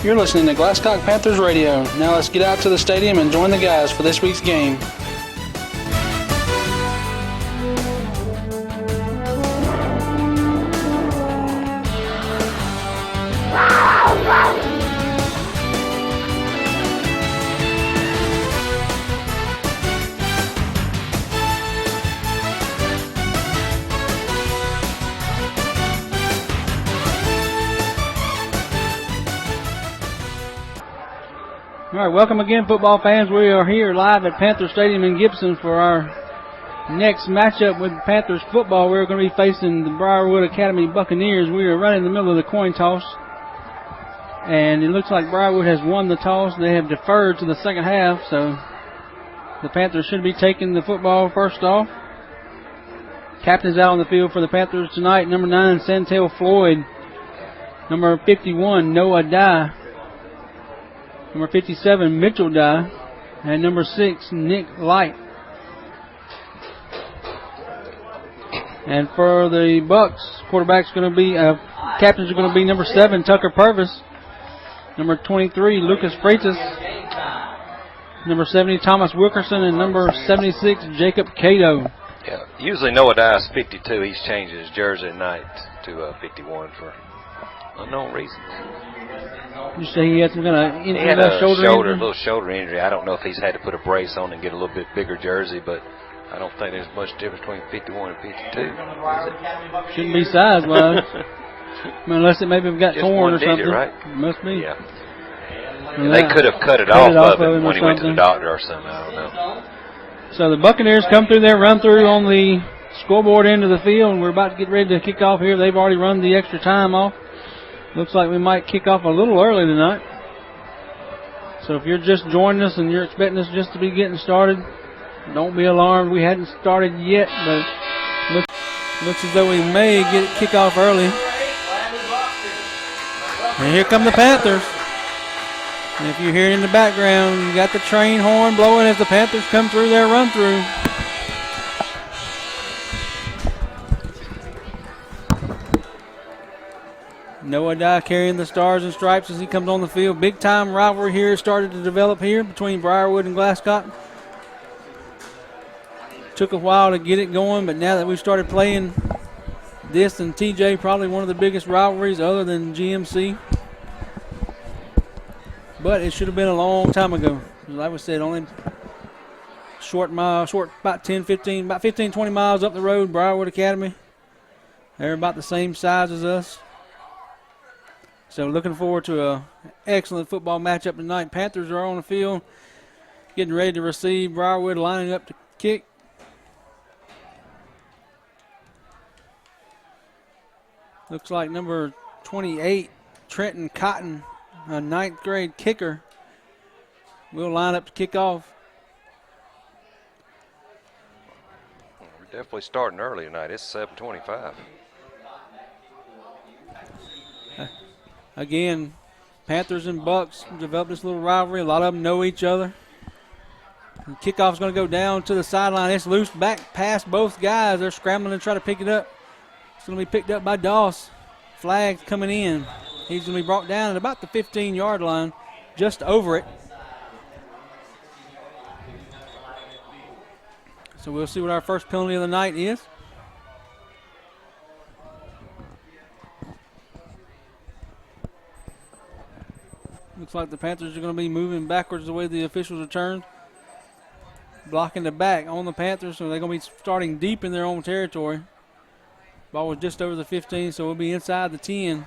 You're listening to Glascock Panthers Radio. Now let's get out to the stadium and join the guys for this week's game. All right, welcome again, football fans. We are here live at Panther Stadium in Gibson for our next matchup with Panthers football. We're going to be facing the Briarwood Academy Buccaneers. We are right in the middle of the coin toss, and it looks like Briarwood has won the toss. They have deferred to the second half, so the Panthers should be taking the football first off. Captain's out on the field for the Panthers tonight. Number 9, Santel Floyd. Number 51, Noah Dye. Number 57, Mitchell Dye. And number 6, Nick Light. And for the Bucks, captains are going to be number 7, Tucker Purvis. Number 23, Lucas Freitas. Number 70, Thomas Wilkerson. And number 76, Jacob Cato. Yeah, usually Noah Dye's 52. He's changed his jersey at night to 51 for unknown reasons. You say he had some kind of injury? He had a little shoulder injury. I don't know if he's had to put a brace on and get a little bit bigger jersey, but I don't think there's much difference between 51 and 52. Shouldn't be size-wise. Unless it maybe got torn or something. Right? Must be. Yeah. And they could have cut it off of him when he went to the doctor or something. I don't know. So the Buccaneers come through their run-through on the scoreboard end of the field, and we're about to get ready to kick off here. They've already run the extra time off. Looks like we might kick off a little early tonight. So if you're just joining us and you're expecting us just to be getting started, don't be alarmed. We hadn't started yet, but looks as though we may get it kick off early. And here come the Panthers. And if you hear it in the background, you got the train horn blowing as the Panthers come through their run-through. Noah Dye carrying the stars and stripes as he comes on the field. Big-time rivalry here started to develop here between Briarwood and Glascock. Took a while to get it going, but now that we've started playing this and TJ, probably one of the biggest rivalries other than GMC. But it should have been a long time ago. Like we said, only about 15, 20 miles up the road, Briarwood Academy. They're about the same size as us. So looking forward to an excellent football matchup tonight. Panthers are on the field, getting ready to receive. Briarwood lining up to kick. Looks like number 28, Trenton Cotton, a 9th grade kicker, will line up to kick off. We're definitely starting early tonight. It's 7:25. Again, Panthers and Bucks developed this little rivalry. A lot of them know each other. The kickoff's going to go down to the sideline. It's loose back past both guys. They're scrambling to try to pick it up. It's going to be picked up by Doss. Flag coming in. He's going to be brought down at about the 15-yard line, just over it. So we'll see what our first penalty of the night is. Looks like the Panthers are going to be moving backwards the way the officials are turned. Blocking the back on the Panthers, so they're going to be starting deep in their own territory. Ball was just over the 15, so we'll be inside the 10.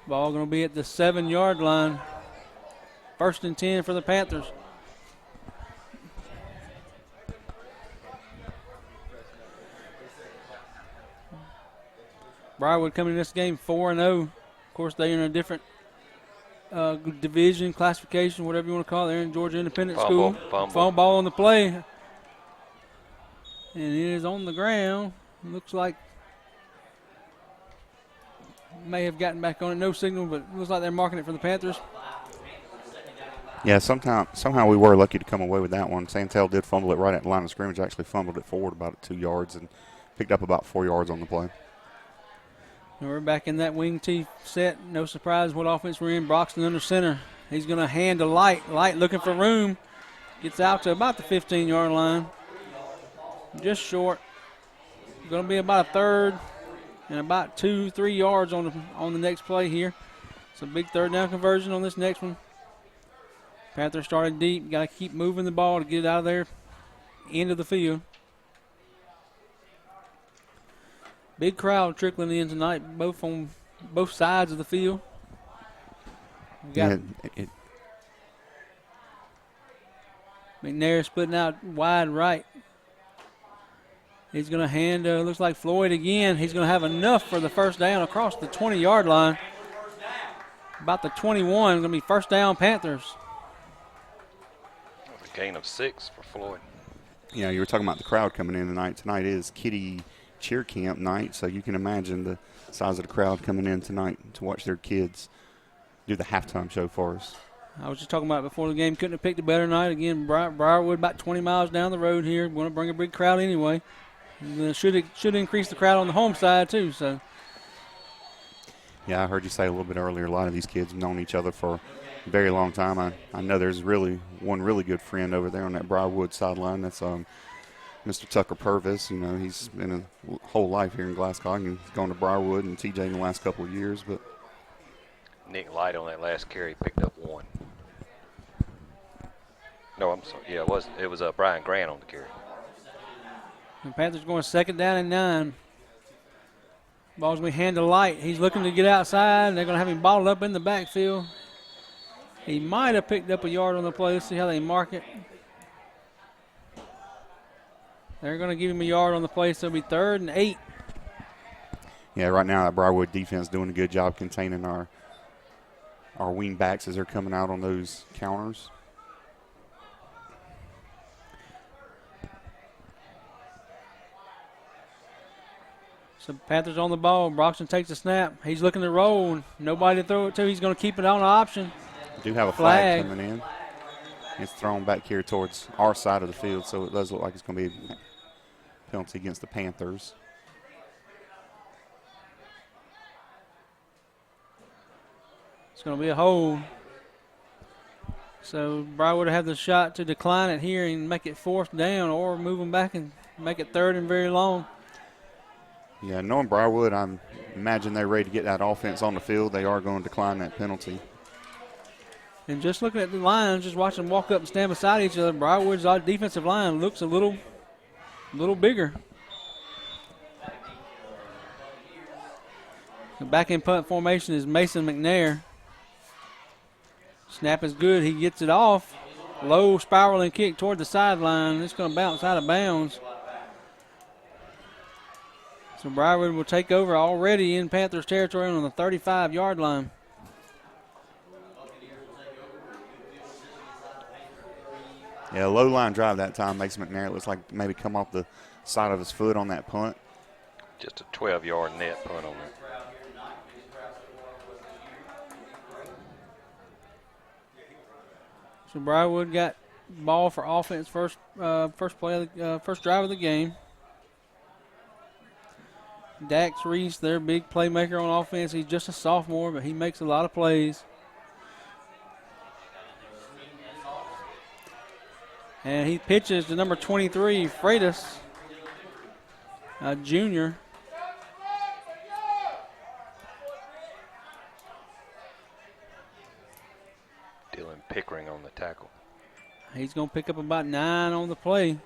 Ball going to be at the 7-yard line. 1st and 10 for the Panthers. Briarwood coming in this game 4-0. Of course, they're in a different division, classification, whatever you want to call it. They're in Georgia Independent School. Fumble ball on the play. And it is on the ground. Looks like may have gotten back on it. No signal, but it looks like they're marking it for the Panthers. Yeah, somehow we were lucky to come away with that one. Santel did fumble it right at the line of scrimmage, actually fumbled it forward about 2 yards and picked up about 4 yards on the play. And we're back in that wing T set. No surprise what offense we're in. Broxton under center. He's going to hand to Light. Light looking for room. Gets out to about the 15-yard line. Just short. Going to be about a third and about 2-3 yards on the next play here. It's a big third down conversion on this next one. Panthers started deep. Got to keep moving the ball to get it out of there. End of the field. Big crowd trickling in tonight, both on both sides of the field. We got McNair splitting out wide right. He's going to hand, looks like Floyd again. He's going to have enough for the first down across the 20-yard line. About the 21, going to be first down Panthers. A gain of 6 for Floyd. Yeah, you were talking about the crowd coming in tonight. Tonight is Kitty Cheer Camp night, so you can imagine the size of the crowd coming in tonight to watch their kids do the halftime show for us. I was just talking about it before the game. Couldn't have picked a better night. Again, Briarwood about 20 miles down the road here. Going to bring a big crowd anyway. Should increase the crowd on the home side too. So. Yeah, I heard you say a little bit earlier, a lot of these kids have known each other for a very long time. I know there's one really good friend over there on that Briarwood sideline. That's Mr. Tucker Purvis. You know, he's been a whole life here in Glascock, and he's gone to Briarwood and TJ in the last couple of years. But Nick Light on that last carry picked up 1. No, I'm sorry. Yeah, it was Brian Grant on the carry. The Panthers going second down and 9. Ball's going to be hand to Light. He's looking to get outside. They're going to have him bottled up in the backfield. He might have picked up a yard on the play. Let's see how they mark it. They're going to give him a yard on the play, so it'll be 3rd and 8. Yeah, right now that Briarwood defense doing a good job containing our wing backs as they're coming out on those counters. So Panthers on the ball. Broxton takes a snap. He's looking to roll. Nobody to throw it to. He's going to keep it on option. Do have a flag coming in. It's thrown back here towards our side of the field, so it does look like it's going to be a penalty against the Panthers. It's going to be a hold. So Briarwood will have the shot to decline it here and make it 4th down, or move them back and make it 3rd and very long. Yeah, knowing Briarwood, I imagine they're ready to get that offense on the field. They are going to decline that penalty. And just looking at the lines, just watching them walk up and stand beside each other, Briarwood's defensive line looks a little bigger. The back end punt formation is Mason McNair. Snap is good. He gets it off. Low spiraling kick toward the sideline. It's going to bounce out of bounds. So Briarwood will take over already in Panthers territory on the 35-yard line. Yeah, low line drive that time makes McNair looks like maybe come off the side of his foot on that punt. Just a 12-yard net punt on that. So Briarwood got ball for offense first drive of the game. Dax Reese, their big playmaker on offense. He's just a sophomore, but he makes a lot of plays. And he pitches to number 23, Freitas, a junior. Dylan Pickering on the tackle. He's going to pick up about 9 on the play.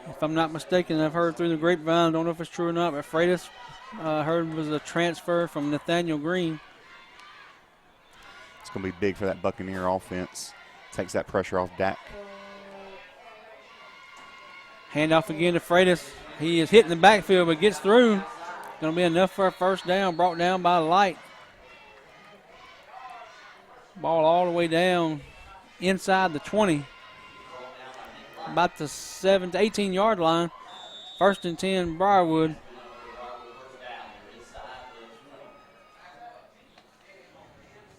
If I'm not mistaken, I've heard through the grapevine, I don't know if it's true or not, but Freitas heard was a transfer from Nathaniel Green. It's going to be big for that Buccaneer offense. Takes that pressure off Dak. Handoff again to Freitas. He is hitting the backfield, but gets through. Going to be enough for a first down, brought down by Light. Ball all the way down inside the 20. About the 7 to 18-yard line. 1st and 10, Briarwood.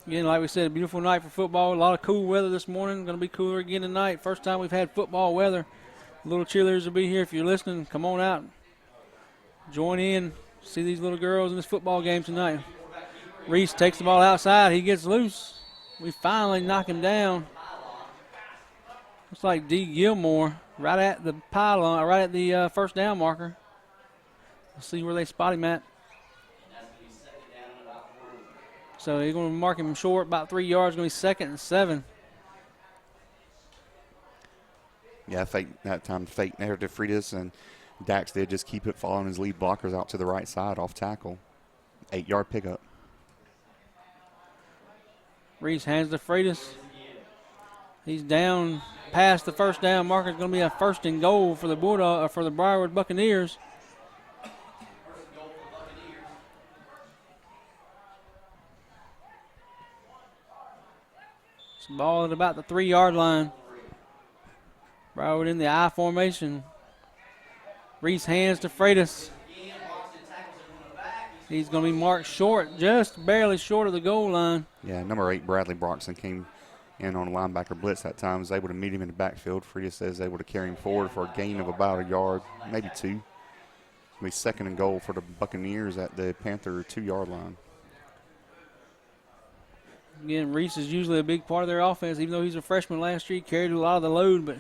Again, like we said, a beautiful night for football. A lot of cool weather this morning. Going to be cooler again tonight. First time we've had football weather. Little cheerleaders will be here. If you're listening, come on out. Join in. See these little girls in this football game tonight. Reese takes the ball outside. He gets loose. We finally knock him down. Looks like D. Gilmore right at the pylon, right at the first down marker. Let's see where they spot him at. So they're going to mark him short, about 3 yards. Going to be 2nd and 7. Yeah, that time fake narrative Freitas, and Dax did just keep it following his lead blockers out to the right side off tackle. 8-yard pickup. Reese hands to Freitas. He's down past the first down marker. It's going to be a 1st and goal for the for the Briarwood Buccaneers. It's ball at about the 3-yard line. Briarwood in the I formation. Reese hands to Freitas. He's going to be marked short, just barely short of the goal line. Yeah, number 8, Bradley Broxton, came in on a linebacker blitz that time. Was able to meet him in the backfield. Freitas says able to carry him forward for a gain of about a yard, maybe 2. It'll be 2nd and goal for the Buccaneers at the Panther 2-yard line. Again, Reese is usually a big part of their offense. Even though he's a freshman last year, he carried a lot of the load, but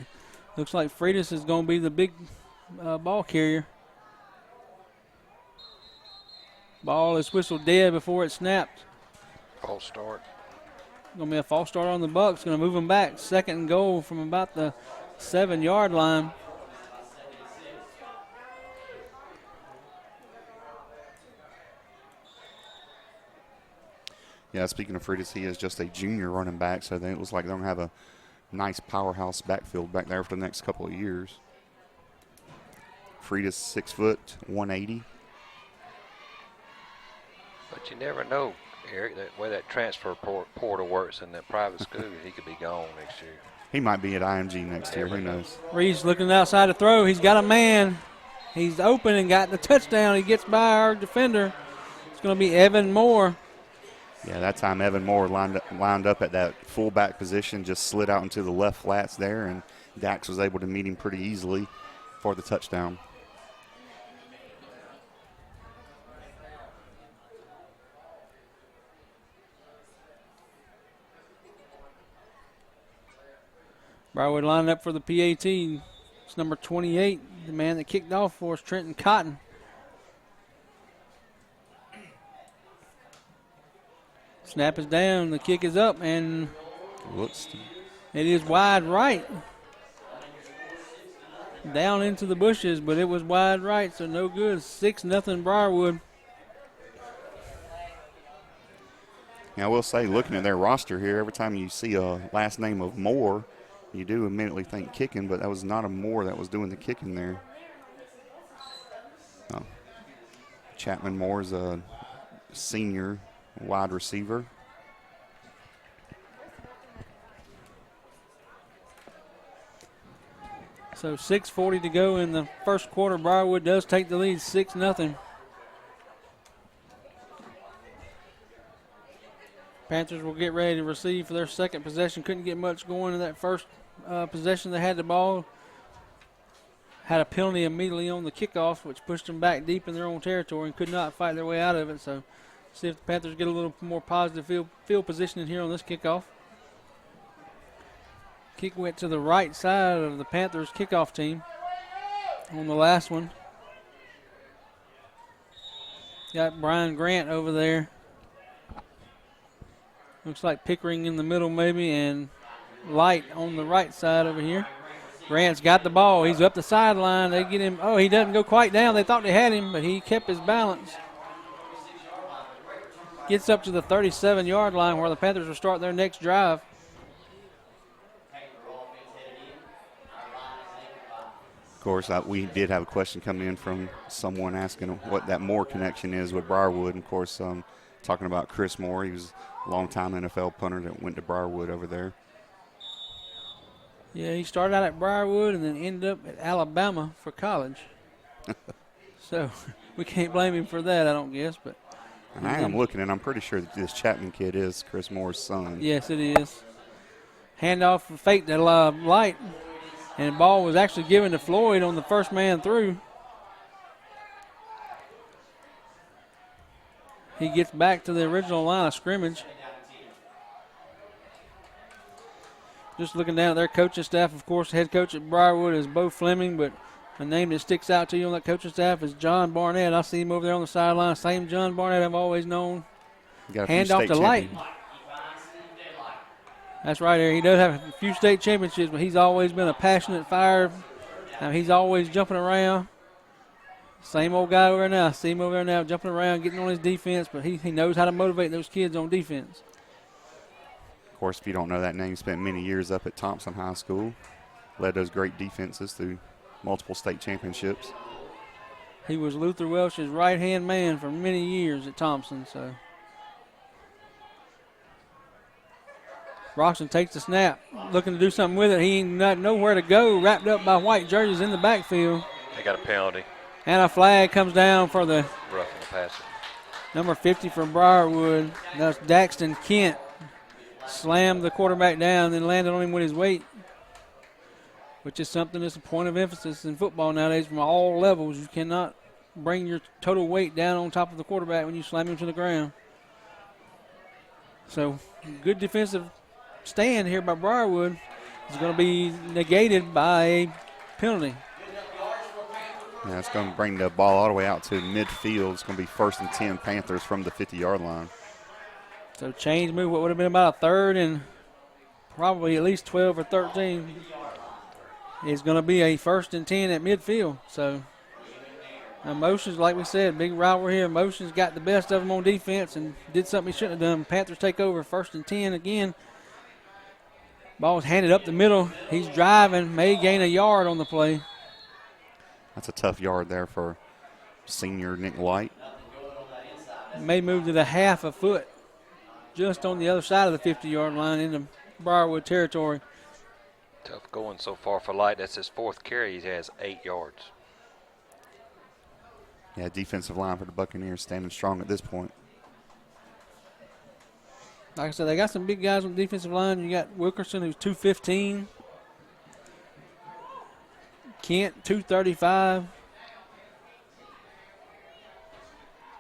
looks like Freitas is going to be the big ball carrier. Ball is whistled dead before it snapped. False start. Going to be a false start on the Bucks. Going to move them back. 2nd and goal from about the 7-yard line. Yeah, speaking of Freitas, he is just a junior running back, so it looks like they're going to have a nice powerhouse backfield back there for the next couple of years. Freitas 6 foot, 180. But you never know, Eric, that way that transfer portal works in that private school, he could be gone next year. He might be at IMG next year. Who knows? Reese looking outside to throw. He's got a man. He's open and got the touchdown. He gets by our defender. It's going to be Evan Moore. Yeah, that time Evan Moore lined up at that fullback position, just slid out into the left flats there, and Dax was able to meet him pretty easily for the touchdown. Briarwood lined up for the PAT. It's number 28, the man that kicked off for us, Trenton Cotton. Snap is down, the kick is up, and it is wide right. Down into the bushes, but it was wide right, so no good. 6-0 Briarwood. Now, I will say, looking at their roster here, every time you see a last name of Moore, you do immediately think kicking, but that was not a Moore that was doing the kicking there. Chapman Moore's a senior wide receiver. So 6:40 to go in the first quarter. Briarwood does take the lead, 6-0. Panthers will get ready to receive for their second possession. Couldn't get much going in that first possession. They had the ball. Had a penalty immediately on the kickoff, which pushed them back deep in their own territory and could not fight their way out of it. So see if the Panthers get a little more positive field positioning here on this kickoff. Kick went to the right side of the Panthers kickoff team on the last one. Got Brian Grant over there. Looks like Pickering in the middle maybe, and Light on the right side over here. Grant's got the ball. He's up the sideline. They get him. Oh, he doesn't go quite down. They thought they had him, but he kept his balance. Gets up to the 37-yard line where the Panthers will start their next drive. Of course, we did have a question coming in from someone asking what that Moore connection is with Briarwood. And of course, talking about Chris Moore. He was a long-time NFL punter that went to Briarwood over there. Yeah, he started out at Briarwood and then ended up at Alabama for college. So we can't blame him for that, I don't guess. But And I am looking, and I'm pretty sure that this Chapman kid is Chris Moore's son. Yes, it is. Handoff fake that light, and the ball was actually given to Floyd on the first man through. He gets back to the original line of scrimmage. Just looking down at their coaching staff, of course, head coach at Briarwood is Bo Fleming, but a name that sticks out to you on that coaching staff is John Barnett. I see him over there on the sideline. Same John Barnett I've always known. Hand off to Light. That's right there. He does have a few state championships, but he's always been a passionate fighter. He's always jumping around. Same old guy over there now. See him over there now jumping around, getting on his defense, but he knows how to motivate those kids on defense. Of course, if you don't know that name, spent many years up at Thompson High School. Led those great defenses through multiple state championships. He was Luther Welsh's right-hand man for many years at Thompson. So Broxton takes the snap, looking to do something with it. He ain't got nowhere to go, wrapped up by white jerseys in the backfield. They got a penalty. And a flag comes down for the roughing the passer. Number 50 from Briarwood. That's Daxton Kent. Slammed the quarterback down, then landed on him with his weight, which is something that's a point of emphasis in football nowadays from all levels. You cannot bring your total weight down on top of the quarterback when you slam him to the ground. So good defensive stand here by Briarwood is going to be negated by a penalty. Yeah, it's going to bring the ball all the way out to midfield. It's going to be 1st and 10 Panthers from the 50-yard line. So change move, what would have been about a 3rd and probably at least 12 or 13 is going to be a 1st and 10 at midfield. So emotions, like we said, big rivalry here. Emotions got the best of them on defense and did something he shouldn't have done. Panthers take over 1st and 10 again. Ball's handed up the middle. He's driving, may gain a yard on the play. That's a tough yard there for senior Nick White. May move to the half a foot, just on the other side of the 50-yard line into Briarwood territory. Tough going so far for Light. That's his 4th carry. He has 8 yards. Yeah, defensive line for the Buccaneers standing strong at this point. Like I said, they got some big guys on the defensive line. You got Wilkerson, who's 215. Kent, 235.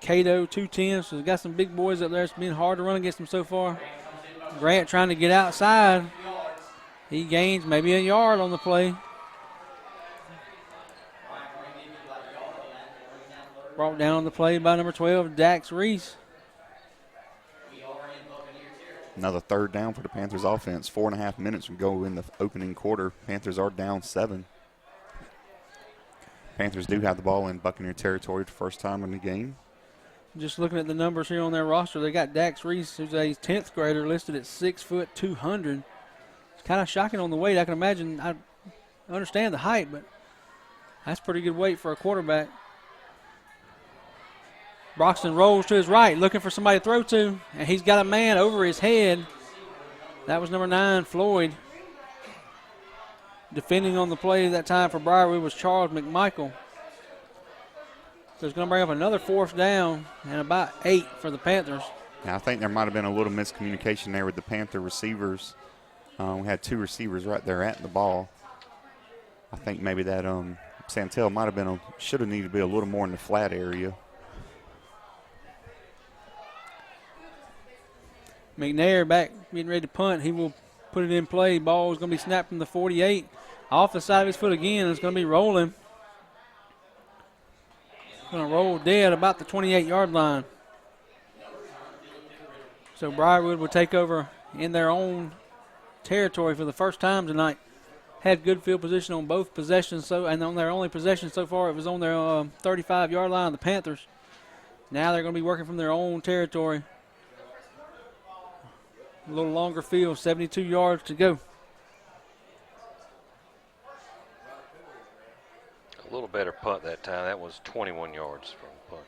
Cato, 210. So they got some big boys up there. It's been hard to run against them so far. Grant trying to get outside. He gains maybe a yard on the play. Brought down on the play by number 12, Dax Reese. Another 3rd down for the Panthers offense. 4.5 minutes to go in the opening quarter. Panthers are down 7. Panthers do have the ball in Buccaneer territory for the first time in the game. Just looking at the numbers here on their roster, they got Dax Reese, who's a 10th grader, listed at 6 foot 200. It's kind of shocking on the weight. I can imagine, I understand the height, but that's pretty good weight for a quarterback. Broxton rolls to his right, looking for somebody to throw to, and he's got a man over his head. That was number 9, Floyd. Defending on the play that time for Briarwood was Charles McMichael. So it's going to bring up another 4th down and about 8 for the Panthers. Now, I think there might have been a little miscommunication there with the Panther receivers. We had 2 receivers right there at the ball. I think maybe that Santel might have been should have needed to be a little more in the flat area. McNair back getting ready to punt. He will put it in play. Ball is going to be snapped from the 48. Off the side of his foot again. It's going to be rolling. Going to roll dead about the 28-yard line. So Briarwood will take over in their own territory for the first time tonight. Had good field position on both possessions, and on their only possession so far, it was on their 35-yard line, the Panthers. Now they're going to be working from their own territory. A little longer field, 72 yards to go. A little better punt that time. That was 21 yards from the punt.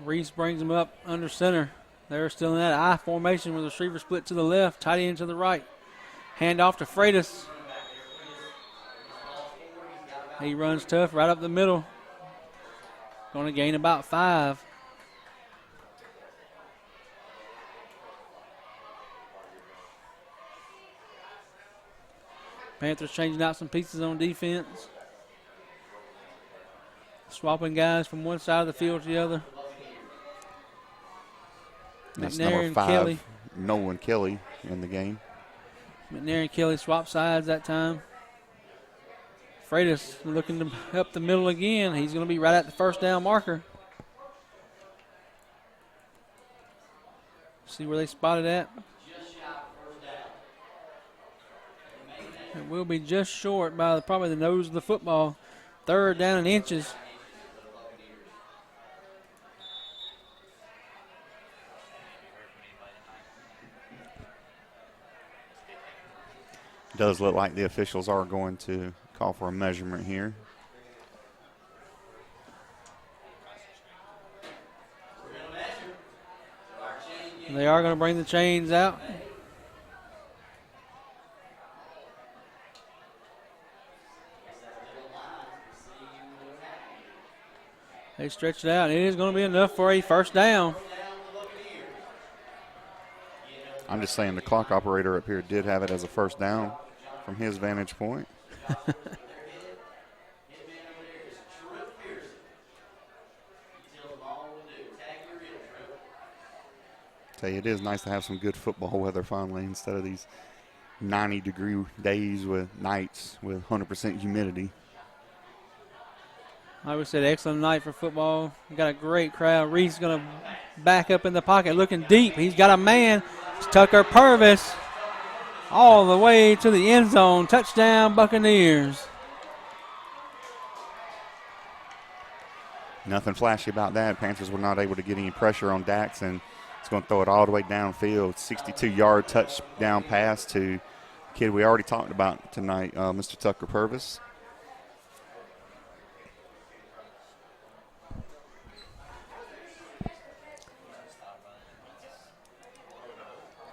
Reese brings him up under center. They're still in that I formation with the receiver split to the left, tight end to the right. Hand off to Freitas. He runs tough right up the middle. Going to gain about 5. Panthers changing out some pieces on defense. Swapping guys from one side of the field to the other. That's McNair number and 5, Kelly. Nolan Kelly in the game. McNair and Kelly swap sides that time. Freitas looking to up the middle again. He's going to be right at the first down marker. See where they spotted at. It will be just short by probably the nose of the football. 3rd down in inches. Does look like the officials are going to call for a measurement here. They are going to bring the chains out. They stretch it out. It is going to be enough for a first down. I'm just saying the clock operator up here did have it as a first down from his vantage point. Tell you, it is nice to have some good football weather finally instead of these 90-degree days with nights with 100% humidity. Like we said, excellent night for football. We got a great crowd. Reese is going to back up in the pocket, looking deep. He's got a man. It's Tucker Purvis all the way to the end zone. Touchdown, Buccaneers. Nothing flashy about that. Panthers were not able to get any pressure on Dax, and it's going to throw it all the way downfield. 62-yard touchdown pass to the kid we already talked about tonight, Mr. Tucker Purvis.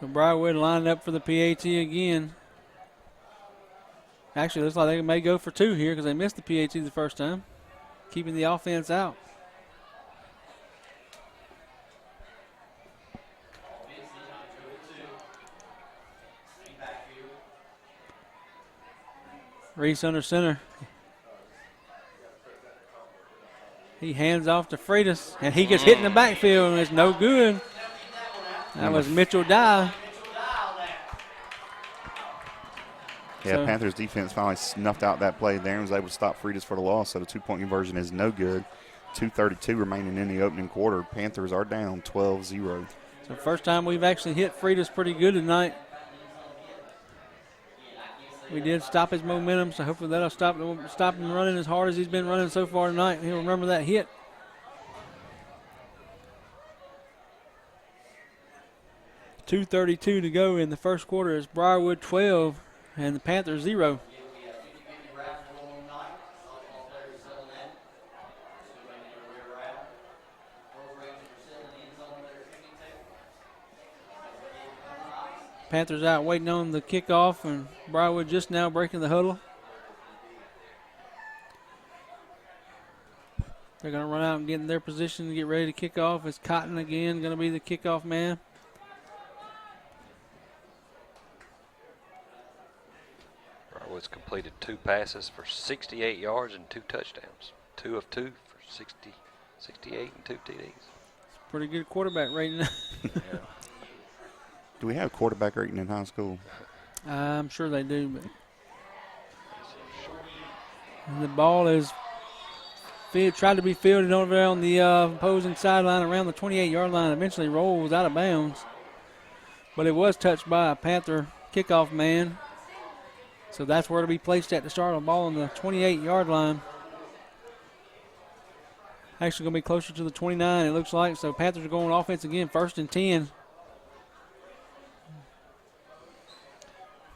So Briarwood lined up for the PAT again. Actually, looks like they may go for 2 here because they missed the PAT the first time, keeping the offense out. Reese under center. He hands off to Freitas, and he gets hit in the backfield, and it's no good. That was Mitchell Dye. Yeah, so Panthers defense finally snuffed out that play there and was able to stop Freitas for the loss, so the 2-point conversion is no good. 2:32 remaining in the opening quarter. Panthers are down 12-0. So first time we've actually hit Freitas pretty good tonight. We did stop his momentum, so hopefully that'll stop him running as hard as he's been running so far tonight. He'll remember that hit. .232 to go in the first quarter. It's Briarwood 12 and the Panthers 0. Panthers out waiting on the kickoff, and Briarwood just now breaking the huddle. They're going to run out and get in their position to get ready to kick off. It's Cotton again going to be the kickoff man. Briarwood's completed 2 passes for 68 yards and 2 touchdowns. 2 of 2 for 68 and 2 TDs. It's a pretty good quarterback rating. Yeah. Do we have quarterback rating in high school? I'm sure they do, but and the ball is tried to be fielded over on the opposing sideline around the 28-yard line. Eventually rolls out of bounds, but it was touched by a Panther kickoff man. So that's where to be placed at the start of the ball on the 28-yard line. Actually going to be closer to the 29, it looks like. So Panthers are going offense again, 1st and 10.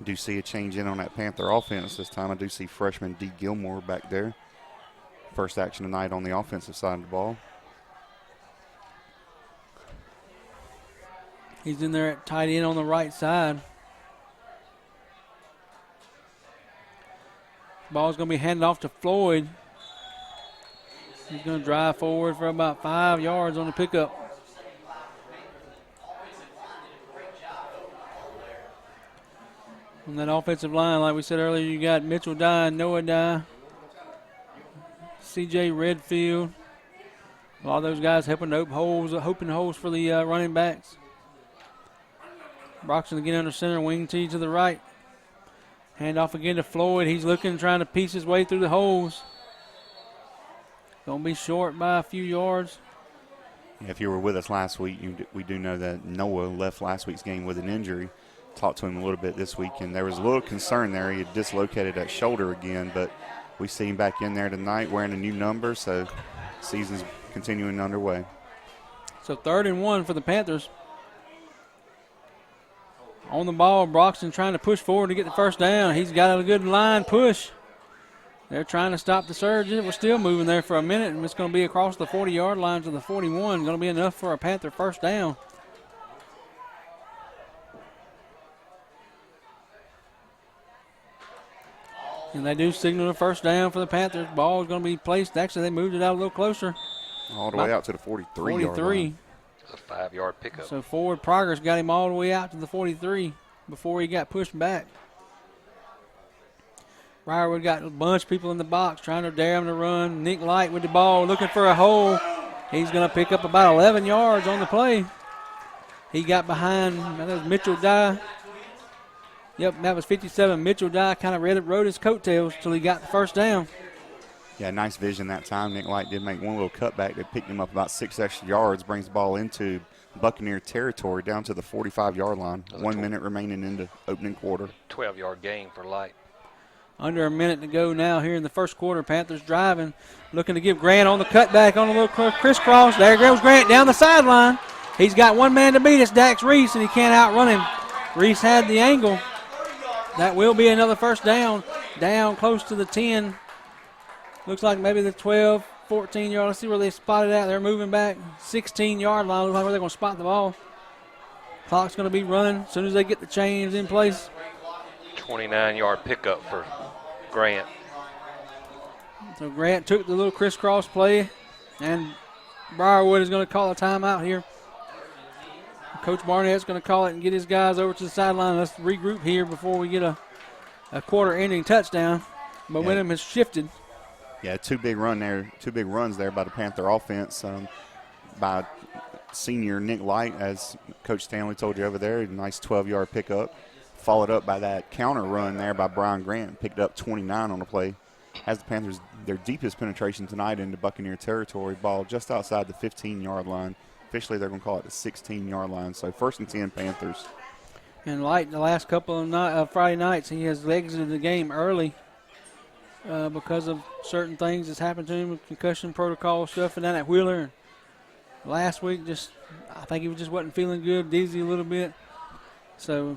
Do see a change in on that Panther offense this time. I do see freshman D. Gilmore back there. First action tonight on the offensive side of the ball. He's in there at tight end on the right side. Ball's going to be handed off to Floyd. He's going to drive forward for about 5 yards on the pickup. On that offensive line, like we said earlier, you got Mitchell Dye, Noah Dye, C.J. Redfield. A lot of those guys helping to open holes for the running backs. Broxton again under center, wing T to the right. Hand off again to Floyd. He's looking, trying to piece his way through the holes. Going to be short by a few yards. Yeah, if you were with us last week, we do know that Noah left last week's game with an injury. Talked to him a little bit this week, and there was a little concern there. He had dislocated that shoulder again, but we see him back in there tonight wearing a new number, so season's continuing underway. So 3rd and 1 for the Panthers. On the ball, Broxton trying to push forward to get the first down. He's got a good line push. They're trying to stop the surge. We're still moving there for a minute, and it's going to be across the 40-yard line to the 41. Going to be enough for a Panther first down. And they do signal the first down for the Panthers. Ball is going to be placed. Actually, they moved it out a little closer. All the way out to the 43-yard line. It's a 5-yard pickup. So forward progress got him all the way out to the 43 before he got pushed back. Briarwood got a bunch of people in the box trying to dare him to run. Nick Light with the ball looking for a hole. He's going to pick up about 11 yards on the play. He got behind, that was Mitchell Dye. Yep, that was 57. Mitchell Dye kind of rode his coattails until he got the first down. Yeah, nice vision that time. Nick Light did make one little cutback that picked him up about 6 extra yards, brings the ball into Buccaneer territory down to the 45-yard line. 1 minute remaining in the opening quarter. 12-yard gain for Light. Under a minute to go now here in the first quarter. Panthers driving, looking to give Grant on the cutback on a little crisscross. There goes Grant down the sideline. He's got one man to beat. It's Dax Reese, and he can't outrun him. Reese had the angle. That will be another first down. Down close to the 10. Looks like maybe the 12, 14-yard. Let's see where they spotted out. They're moving back. 16-yard line. Looks like where they're going to spot the ball. Clock's going to be running as soon as they get the chains in place. 29-yard pickup for Grant. So Grant took the little crisscross play, and Briarwood is going to call a timeout here. Coach Barnett's going to call it and get his guys over to the sideline. Let's regroup here before we get a quarter-ending touchdown. Momentum has shifted. Yeah, two big runs there by the Panther offense by senior Nick Light, as Coach Stanley told you over there. A nice 12-yard pickup, followed up by that counter run there by Brian Grant, picked up 29 on the play. Has the Panthers their deepest penetration tonight into Buccaneer territory, ball just outside the 15-yard line. Officially, they're going to call it the 16-yard line. So 1st and 10 Panthers. And Light, the last couple of Friday nights, he has exited the game early because of certain things that's happened to him with concussion protocol stuff and down at Wheeler. Last week, I think he just wasn't feeling good, dizzy a little bit. So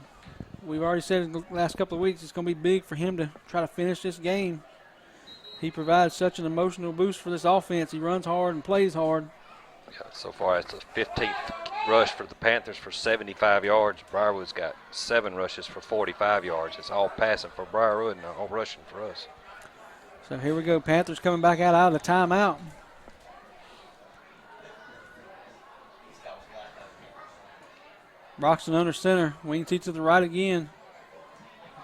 we've already said in the last couple of weeks it's going to be big for him to try to finish this game. He provides such an emotional boost for this offense. He runs hard and plays hard. Yeah, so far it's the 15th rush for the Panthers for 75 yards. Briarwood's got 7 rushes for 45 yards. It's all passing for Briarwood and all rushing for us. So here we go. Panthers coming back out of the timeout. Broxton under center. Wing T to the right again.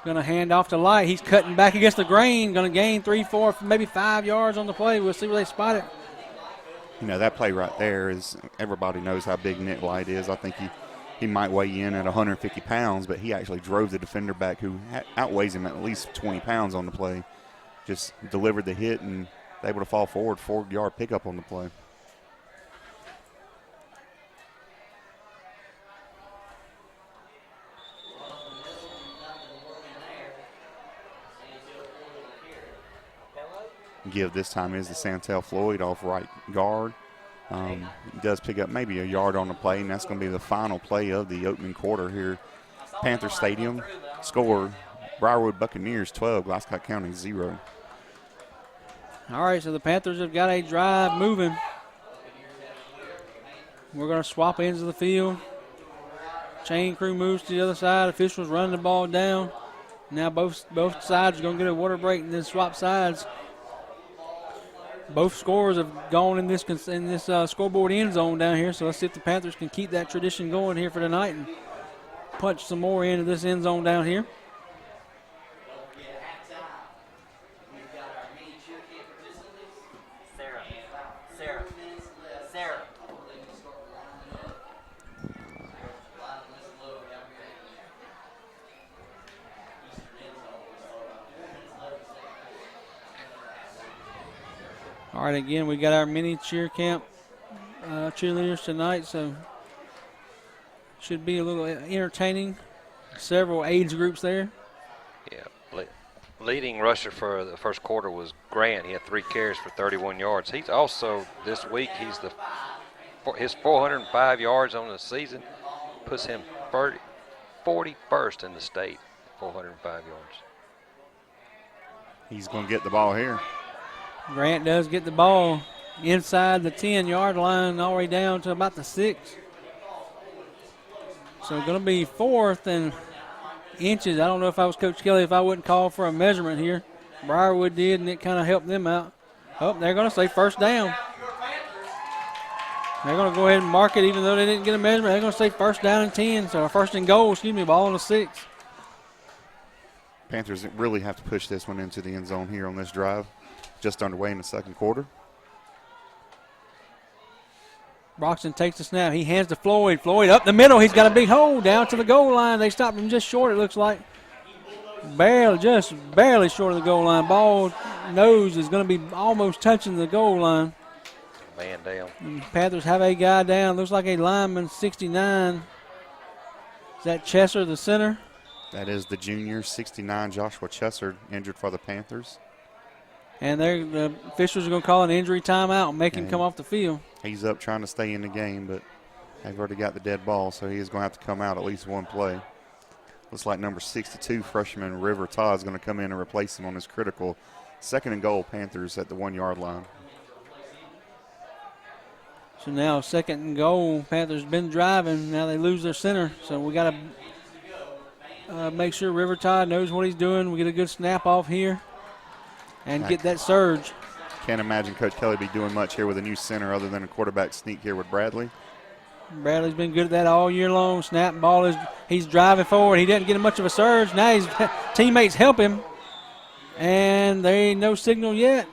Going to hand off to Light. He's cutting back against the grain. Going to gain 3, 4, maybe 5 yards on the play. We'll see where they spot it. You know, that play right there is, everybody knows how big Nick Light is. I think he might weigh in at 150 pounds, but he actually drove the defender back who outweighs him at least 20 pounds on the play. Just delivered the hit and able to fall forward, 4-yard pickup on the play. Give this time is the Santel Floyd off right guard. He does pick up maybe a yard on the play, and that's going to be the final play of the opening quarter here. Panther Stadium. Score, Briarwood Buccaneers 12, Glascock County 0. All right, so the Panthers have got a drive moving. We're going to swap ends of the field. Chain crew moves to the other side. Officials running the ball down. Now both sides are going to get a water break and then swap sides. Both scorers have gone in this scoreboard end zone down here, so let's see if the Panthers can keep that tradition going here for tonight and punch some more into this end zone down here. All right, again, we got our mini cheer camp cheerleaders tonight, so should be a little entertaining. Several age groups there. Yeah, leading rusher for the first quarter was Grant. He had 3 carries for 31 yards. He's also, this week, his 405 yards on the season puts him 41st in the state, 405 yards. He's going to get the ball here. Grant does get the ball inside the 10-yard line all the way down to about the 6. So going to be 4th and inches. I don't know if I was Coach Kelly if I wouldn't call for a measurement here. Briarwood did, and it kind of helped them out. Oh, they're going to say first down. They're going to go ahead and mark it even though they didn't get a measurement. They're going to say first down and 10. So first and goal, ball on the 6. Panthers really have to push this one into the end zone here on this drive. Just underway in the second quarter. Broxton takes the snap. He hands to Floyd. Floyd up the middle. He's got a big hole down to the goal line. They stopped him just short, it looks like. Just barely short of the goal line. Ball nose is going to be almost touching the goal line. Man down. And Panthers have a guy down. Looks like a lineman, 69. Is that Chesser, the center? That is the junior, 69, Joshua Chesser, injured for the Panthers. And the officials are going to call an injury timeout and make him come off the field. He's up trying to stay in the game, but they've already got the dead ball, so he is going to have to come out at least one play. Looks like number 62, freshman River Todd, is going to come in and replace him on his critical second and goal. Panthers at the 1-yard line. So now second and goal. Panthers been driving. Now they lose their center, so we got to make sure River Todd knows what he's doing. We get a good snap off here. And get that surge. Can't imagine Coach Kelly be doing much here with a new center other than a quarterback sneak here with Bradley. Bradley's been good at that all year long. Snap ball he's driving forward. He doesn't get much of a surge. Now his teammates help him. And there ain't no signal yet.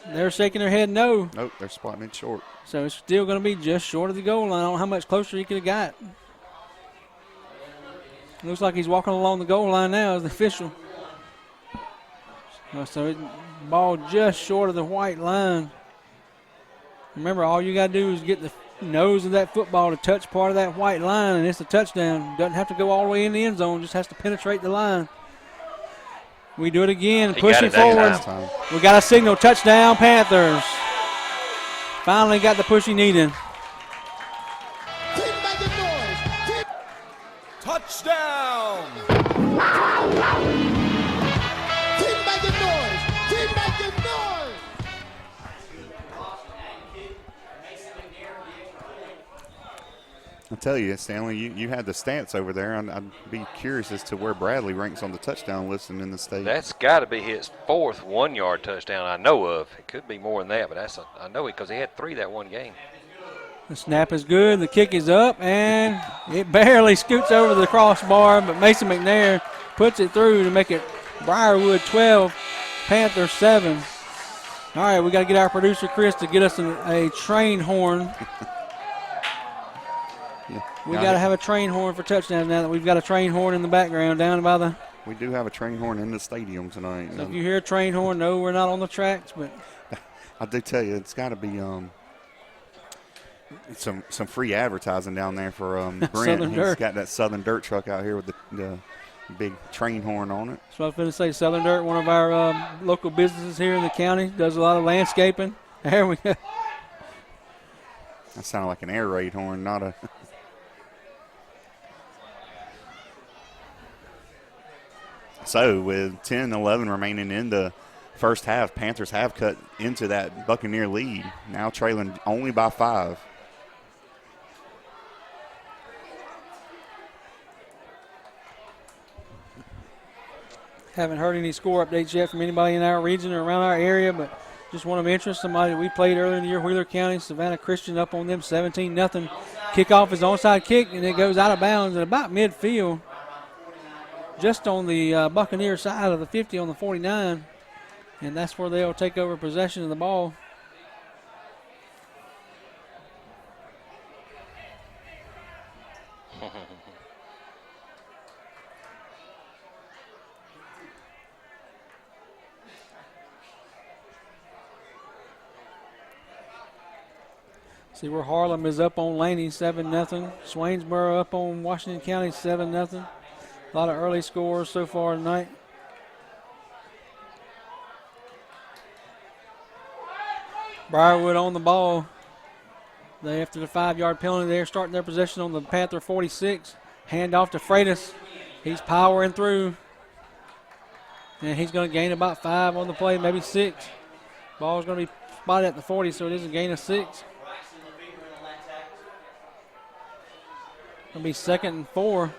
They're shaking their head no. Nope, they're spotting it short. So it's still going to be just short of the goal line. I don't know how much closer he could have got. Looks like he's walking along the goal line now as the official. So ball just short of the white line. Remember, all you got to do is get the nose of that football to touch part of that white line, and it's a touchdown. Doesn't have to go all the way in the end zone, just has to penetrate the line. We do it again, push it forward. We got a signal, touchdown Panthers. Finally got the push he needed. Keep making noise. Touchdown. I'll tell you, Stanley, you had the stats over there. I'd be curious as to where Bradley ranks on the touchdown list in the state. That's got to be his 4th 1-yard touchdown I know of. It could be more than that, but I know it because he had 3 that one game. The snap is good. The kick is up, and it barely scoots over the crossbar, but Mason McNair puts it through to make it Briarwood 12, Panthers 7. All right, we got to get our producer, Chris, to get us a train horn. We got to have a train horn for touchdown now that we've got a train horn in the background down by the. We do have a train horn in the stadium tonight. So if you hear a train horn, no, we're not on the tracks, but. I do tell you, it's got to be some free advertising down there for Brent. He's got that Southern Dirt truck out here with the big train horn on it. So I was going to say Southern Dirt, one of our local businesses here in the county, does a lot of landscaping. There we go. That sounded like an air raid horn, not a. So with 10-11 remaining in the first half, Panthers have cut into that Buccaneer lead, now trailing only by 5. Haven't heard any score updates yet from anybody in our region or around our area, but Just one of interest, somebody we played earlier in the year, Wheeler County, Savannah Christian up on them 17-0. Kickoff is onside kick, and it goes out of bounds at about midfield, just on the Buccaneer side of the 50 on the 49, and that's where they'll take over possession of the ball. See where Harlem is up on Laney 7-0. Swainsboro up on Washington County 7-0. A lot of early scores so far tonight. Briarwood on the ball. They, after the 5-yard penalty, they're starting their possession on the Panther 46. Hand off to Freitas. He's powering through. And he's going to gain about 5 on the play, maybe 6. Ball's going to be spotted at the 40, so it is a gain of 6. Going to be 2nd and 4.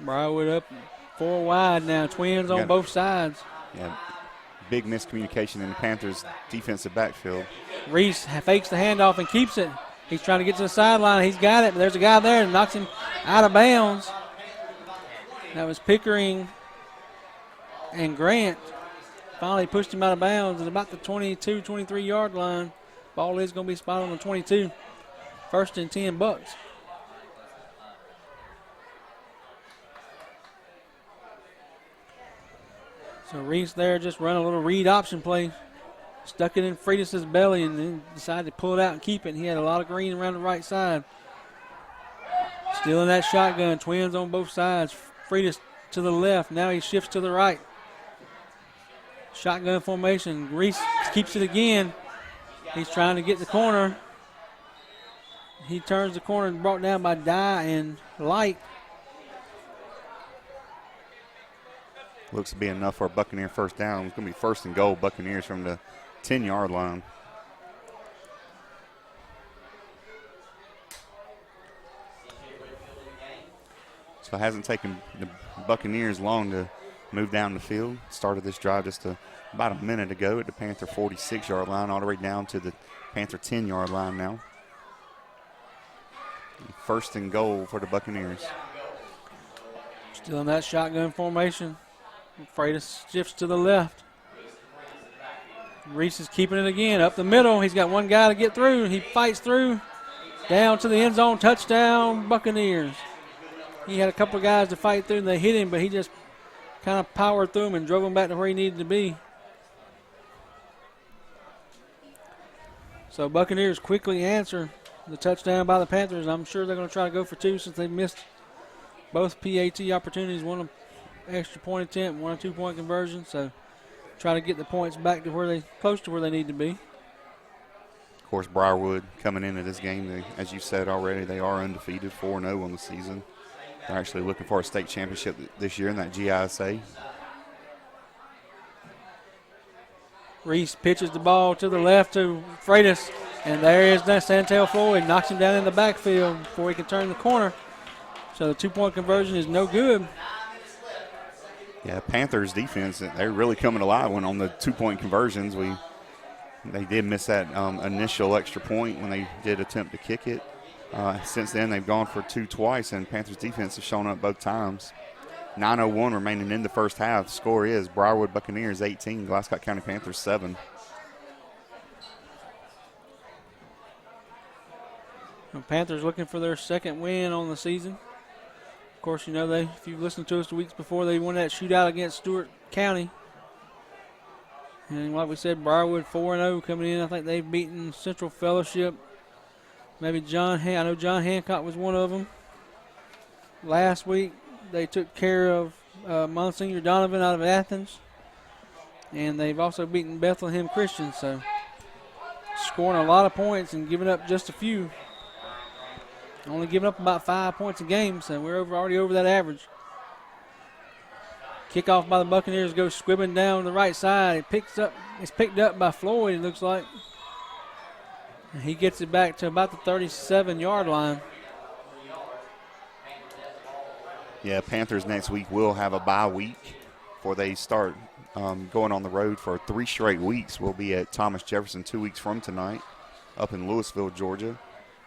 Briarwood up 4 wide now. Twins on both sides. Yeah, big miscommunication in the Panthers' defensive backfield. Reese fakes the handoff and keeps it. He's trying to get to the sideline. He's got it, but there's a guy there and knocks him out of bounds. That was Pickering and Grant. Finally pushed him out of bounds at about the 22, 23-yard line. Ball is going to be spotted on the 22. 1st and 10 Bucks. So Reese there just run a little read option play. Stuck it in Freitas' belly and then decided to pull it out and keep it. And he had a lot of green around the right side. Still in that shotgun. Twins on both sides. Freitas to the left. Now he shifts to the right. Shotgun formation. Reese keeps it again. He's trying to get the corner. He turns the corner and brought down by Dye and Light. Looks to be enough for a Buccaneer first down. It's going to be 1st and goal, Buccaneers from the 10-yard line. So it hasn't taken the Buccaneers long to move down the field. Started this drive just about a minute ago at the Panther 46-yard line, all the way down to the Panther 10-yard line now. 1st and goal for the Buccaneers. Still in that shotgun formation. Freitas shifts to the left. Reese is keeping it again up the middle. He's got one guy to get through. He fights through. Down to the end zone. Touchdown, Buccaneers. He had a couple of guys to fight through, and they hit him, but he just kind of powered through him and drove him back to where he needed to be. So Buccaneers quickly answer the touchdown by the Panthers. I'm sure they're going to try to go for 2 since they missed both PAT opportunities, one extra point attempt, 1 2-point conversion. So try to get the points back to where they close to where they need to be. Of course, Briarwood coming into this game, as you said already, they are undefeated, 4-0 on the season. They're actually looking for a state championship this year in that GISA. Reese pitches the ball to the left to Freitas, and there is that Santel Floyd, knocks him down in the backfield before he can turn the corner. So the 2-point conversion is no good. Yeah, Panthers defense, they're really coming alive when on the 2-point conversions. They did miss that initial extra point when they did attempt to kick it. Since then, they've gone for 2 twice, and Panthers defense has shown up both times. 9:01 remaining in the first half. The score is Briarwood Buccaneers 18, Glascock County Panthers 7. The Panthers looking for their 2nd win on the season. Of course, you know, if you've listened to us the weeks before, they won that shootout against Stewart County. And like we said, Briarwood 4-0 coming in. I think they've beaten Central Fellowship. Maybe I know John Hancock was one of them. Last week, they took care of Monsignor Donovan out of Athens. And they've also beaten Bethlehem Christian. So scoring a lot of points and giving up just a few. Only giving up about 5 points a game, so we're already over that average. Kickoff by the Buccaneers goes squibbing down the right side. It's picked up by Floyd, it looks like. He gets it back to about the 37-yard line. Yeah, Panthers next week will have a bye week before they start going on the road for 3 straight weeks. We'll be at Thomas Jefferson 2 weeks from tonight up in Louisville, Georgia.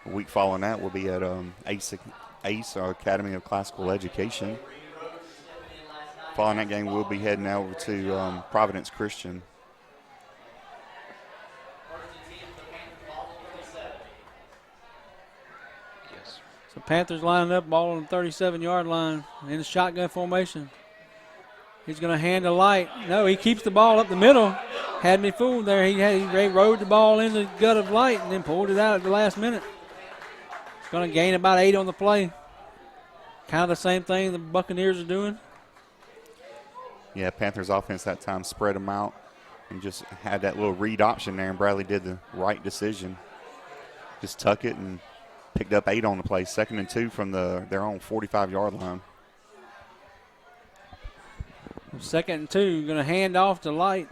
A week following that, we'll be at ACE Academy of Classical Education. Following that game, we'll be heading over to Providence Christian. Yes. So Panthers lining up, ball on the 37-yard line in the shotgun formation. He's going to hand to Light. No, he keeps the ball up the middle. Had me fooled there. He rode the ball in the gut of Light and then pulled it out at the last minute. He's going to gain about 8 on the play. Kind of the same thing the Buccaneers are doing. Yeah, Panthers offense that time spread them out and just had that little read option there, and Bradley did the right decision. Just tuck it and picked up 8 on the play. 2nd and 2 from their own 45-yard line. 2nd and 2, going to hand off to Light.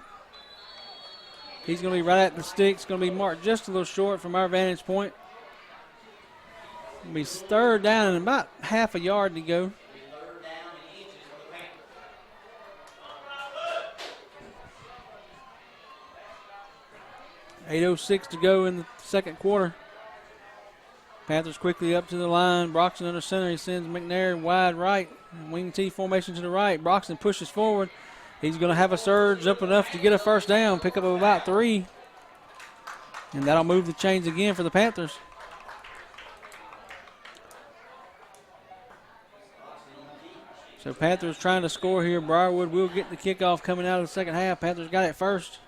He's going to be right at the sticks, going to be marked just a little short from our vantage point. It'll be 3rd down and about half a yard to go. .806 to go in the second quarter. Panthers quickly up to the line. Broxton under center. He sends McNair wide right. Wing T formation to the right. Broxton pushes forward. He's going to have a surge up enough to get a first down. Pick up of about 3. And that'll move the chains again for the Panthers. So Panthers trying to score here. Briarwood will get the kickoff coming out of the second half. Panthers got it first.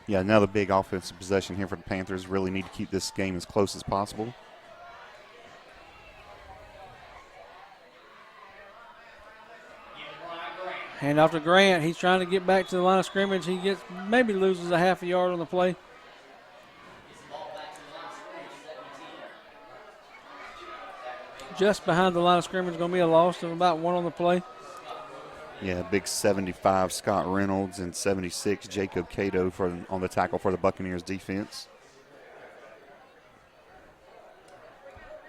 Yeah, another big offensive possession here for the Panthers. Really need to keep this game as close as possible. Hand off to Grant. He's trying to get back to the line of scrimmage. He maybe loses a half a yard on the play. Just behind the line of scrimmage, going to be a loss of about 1 on the play. Yeah, big 75 Scott Reynolds and 76 Jacob Cato on the tackle for the Buccaneers defense.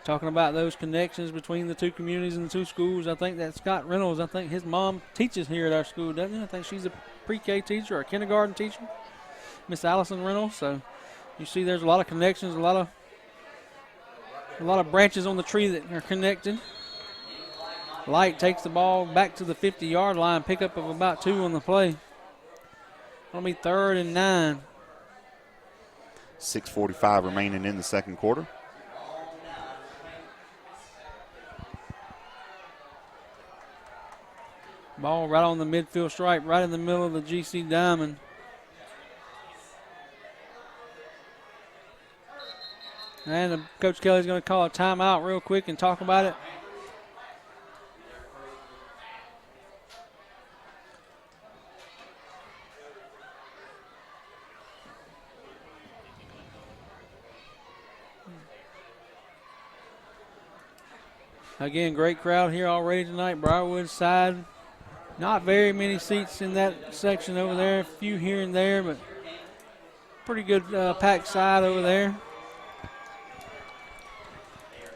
Talking about those connections between the two communities and the two schools, I think that Scott Reynolds, I think his mom teaches here at our school, doesn't he? I think she's a pre-K teacher or a kindergarten teacher, Miss Allison Reynolds. So you see there's a lot of connections, a lot of branches on the tree that are connected. Light takes the ball back to the 50-yard line, pickup of about 2 on the play. It'll be 3rd and 9. 6:45 remaining in the second quarter. Ball right on the midfield stripe, right in the middle of the GC diamond. And Coach Kelly's going to call a timeout real quick and talk about it. Again, great crowd here already tonight. Briarwood side, not very many seats in that section over there. A few here and there, but pretty good packed side over there.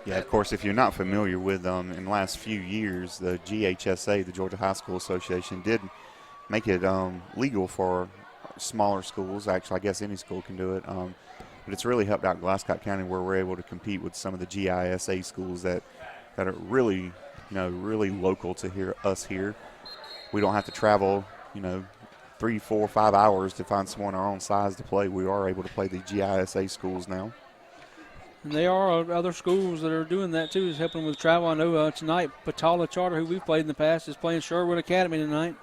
Yeah, of course, if you're not familiar with in the last few years, the GHSA, the Georgia High School Association, did make it legal for smaller schools. Actually, I guess any school can do it. But it's really helped out Glascock County where we're able to compete with some of the GISA schools that are really, really local to us here. We don't have to travel, 3, 4, 5 hours to find someone our own size to play. We are able to play the GISA schools now. And there are other schools that are doing that too, is helping with travel. I know tonight Patala Charter, who we've played in the past, is playing Sherwood Academy tonight.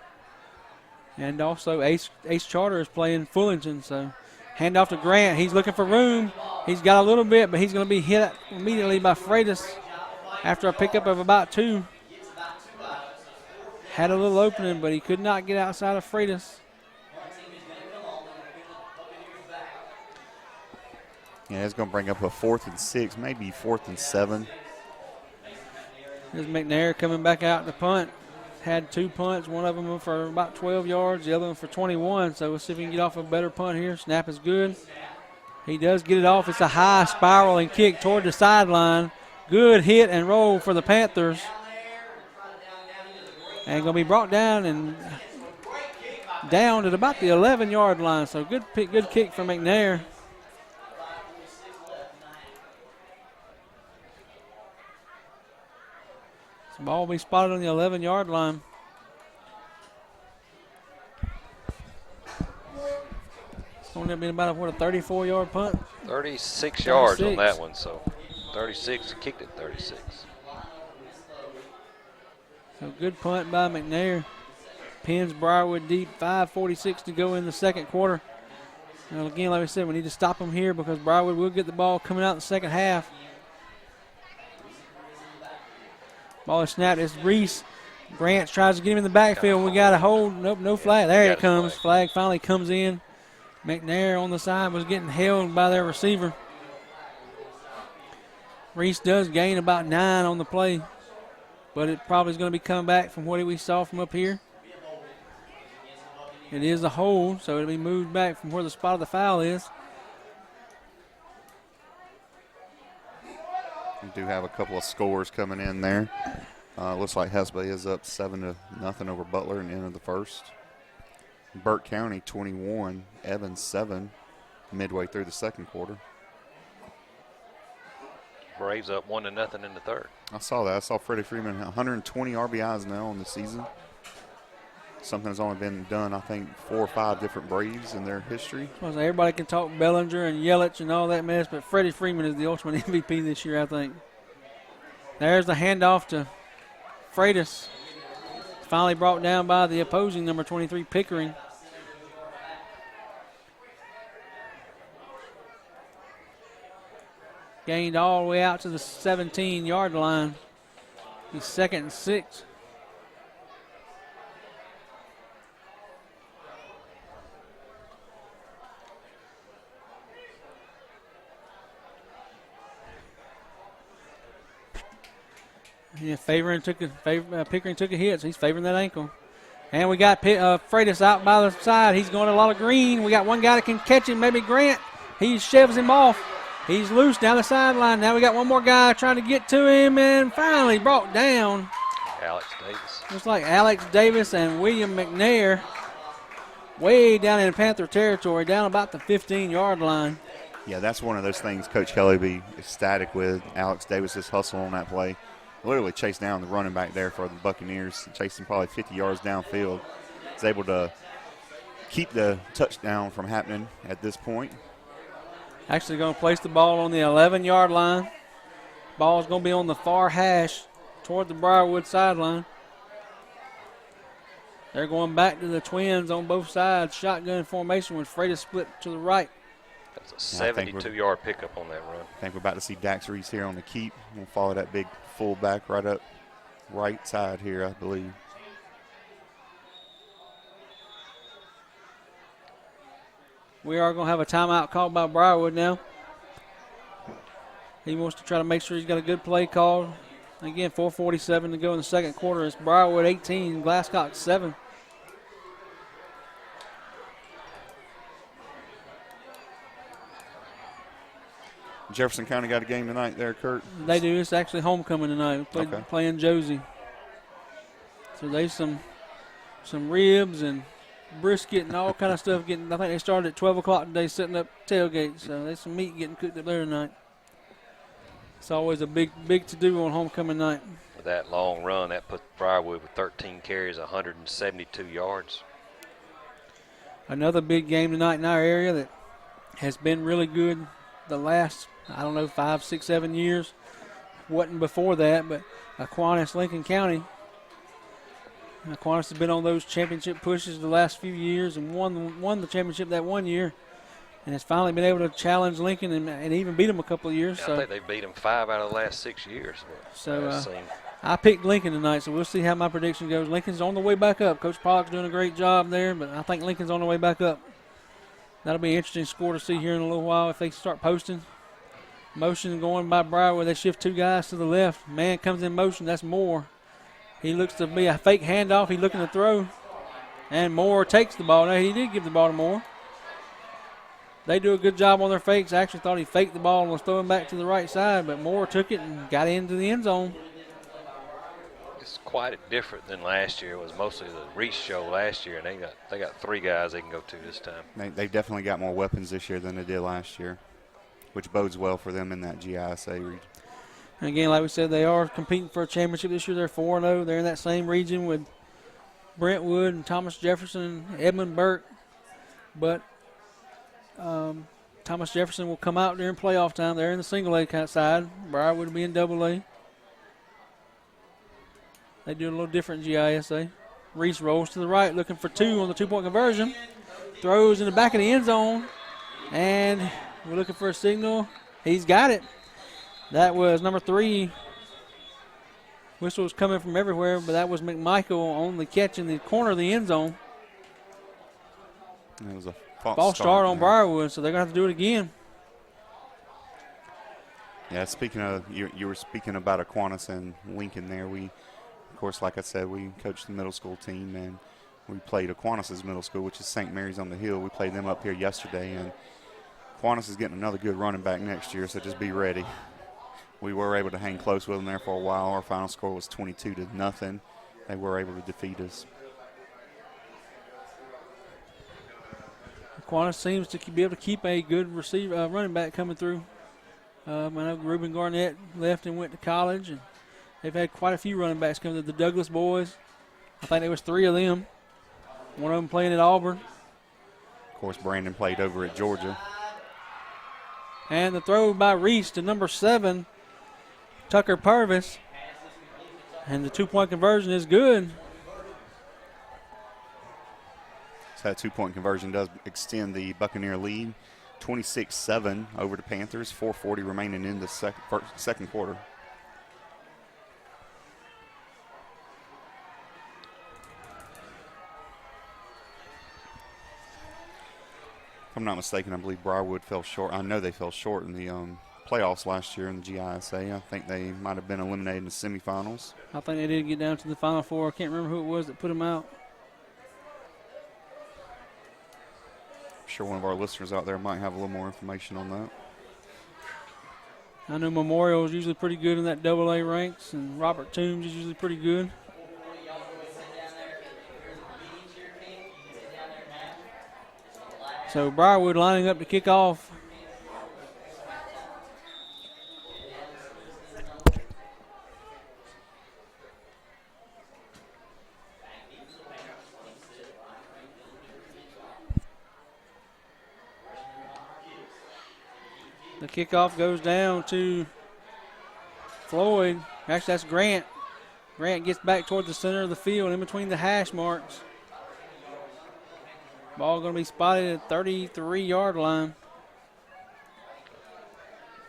And also Ace Charter is playing Fullington. So hand off to Grant. He's looking for room. He's got a little bit, but he's going to be hit immediately by Freitas after a pickup of about 2. Had a little opening, but he could not get outside of Freitas. Yeah, it's going to bring up a 4th and 6, maybe 4th and 7. There's McNair coming back out to punt. had 2 punts, one of them for about 12 yards, the other one for 21. So we'll see if we can get off a better punt here. Snap is good. He does get it off. It's a high spiraling kick toward the sideline. Good hit and roll for the Panthers. And going to be brought down and down at about the 11-yard line. So good kick from McNair. The ball will be spotted on the 11-yard line. It's going to be about a 34-yard punt? 36 yards on that one, so 36, kicked it 36. So good punt by McNair. Pins Briarwood deep, 5:46 to go in the second quarter. And again, like we said, we need to stop them here because Briarwood will get the ball coming out in the second half. Ball is snapped. It's Reese. Grant tries to get him in the backfield. We got a hold. Nope, no flag. There it comes. Flag finally comes in. McNair on the side was getting held by their receiver. Reese does gain about 9 on the play, but it probably is going to be coming back from what we saw from up here. It is a hold, so it'll be moved back from where the spot of the foul is. We do have a couple of scores coming in there. Looks like Hesba is up 7-0 over Butler in the end of the first. Burke County 21, Evans 7, midway through the second quarter. Braves up 1-0 in the third. I saw that. I saw Freddie Freeman 120 RBIs now on the season. Something that's only been done, I think, 4 or 5 different Braves in their history. Everybody can talk Bellinger and Yelich and all that mess, but Freddie Freeman is the ultimate MVP this year, I think. There's the handoff to Freitas. Finally brought down by the opposing number 23, Pickering. Gained all the way out to the 17-yard line. He's 2nd and 6. Yeah, Pickering took a hit, so he's favoring that ankle. And we got Freitas out by the side. He's going a lot of green. We got one guy that can catch him, maybe Grant. He shoves him off. He's loose down the sideline. Now we got one more guy trying to get to him, and finally brought down. Alex Davis. Looks like Alex Davis and William McNair way down in Panther territory, down about the 15-yard line. Yeah, that's one of those things Coach Kelly be ecstatic with. Alex Davis's hustle on that play. Literally chased down the running back there for the Buccaneers, chasing probably 50 yards downfield. Was able to keep the touchdown from happening at this point. Actually going to place the ball on the 11-yard line. Ball's going to be on the far hash toward the Briarwood sideline. They're going back to the Twins on both sides. Shotgun formation with Freitas split to the right. That's a 72-yard pickup on that run. I think we're about to see Dax Reese here on the keep. We'll follow that big fullback right up right side here, I believe. We are going to have a timeout called by Briarwood now. He wants to try to make sure he's got a good play called. Again, 4:47 to go in the second quarter. It's Briarwood 18, Glascock 7. Jefferson County got a game tonight there, Kurt? They do. It's actually homecoming tonight. We're playing Josie. So there's some ribs and brisket and all kind of stuff getting. I think they started at 12 o'clock today setting up tailgates. So there's some meat getting cooked up there tonight. It's always a big to-do on homecoming night. With that long run, that put Briarwood with 13 carries, 172 yards. Another big game tonight in our area that has been really good the last, 5, 6, 7 years. Wasn't before that, but Aquinas, Lincoln County. Aquinas has been on those championship pushes the last few years and won the championship that one year. And has finally been able to challenge Lincoln and even beat them a couple of years. Yeah, so I think they beat them 5 out of the last 6 years. So I picked Lincoln tonight, so we'll see how my prediction goes. Lincoln's on the way back up. Coach Pollock's doing a great job there, but I think Lincoln's on the way back up. That'll be an interesting score to see here in a little while if they start posting. Motion going by Briarwood. They shift 2 guys to the left. Man comes in motion. That's Moore. He looks to be a fake handoff. He's looking to throw. And Moore takes the ball. Now, he did give the ball to Moore. They do a good job on their fakes. I actually thought he faked the ball and was throwing back to the right side, but Moore took it and got into the end zone. It's quite different than last year. It was mostly the reach show last year, and they got 3 guys they can go to this time. They've definitely got more weapons this year than they did last year, which bodes well for them in that GISA region. And again, like we said, they are competing for a championship this year. They're 4-0. They're in that same region with Brentwood and Thomas Jefferson and Edmund Burke. But Thomas Jefferson will come out during playoff time. They're in the single A side. Briarwood will be in double A. They do a little different GISA. Reese rolls to the right, looking for 2 on the 2-point conversion. Throws in the back of the end zone. And we're looking for a signal. He's got it. That was number 3. Whistle was coming from everywhere, but that was McMichael on the catch in the corner of the end zone. It was a false start on Briarwood, so they're going to have to do it again. Yeah, speaking of, you were speaking about Aquinas and Lincoln there. Of course, like I said, we coached the middle school team, and we played Aquinas' middle school, which is St. Mary's on the Hill. We played them up here yesterday, and Aquinas is getting another good running back next year, so just be ready. We were able to hang close with them there for a while. Our final score was 22-0. They were able to defeat us. Aquinas seems to be able to keep a good running back coming through. I know Reuben Garnett left and went to college, and they've had quite a few running backs come to the Douglas boys. I think there was 3 of them. One of them playing at Auburn. Of course, Brandon played over at Georgia. And the throw by Reese to number 7, Tucker Purvis. And the 2-point conversion is good. So that 2-point conversion does extend the Buccaneer lead. 26-7 over the Panthers. 4:40 remaining in the second quarter. If I'm not mistaken, I believe Briarwood fell short. I know they fell short in the playoffs last year in the GISA. I think they might have been eliminated in the semifinals. I think they did get down to the Final Four. I can't remember who it was that put them out. I'm sure one of our listeners out there might have a little more information on that. I know Memorial is usually pretty good in that AA ranks, and Robert Toombs is usually pretty good. So Briarwood lining up to kick off. The kickoff goes down to Floyd. Actually, that's Grant. Grant gets back toward the center of the field in between the hash marks. Ball going to be spotted at 33-yard line.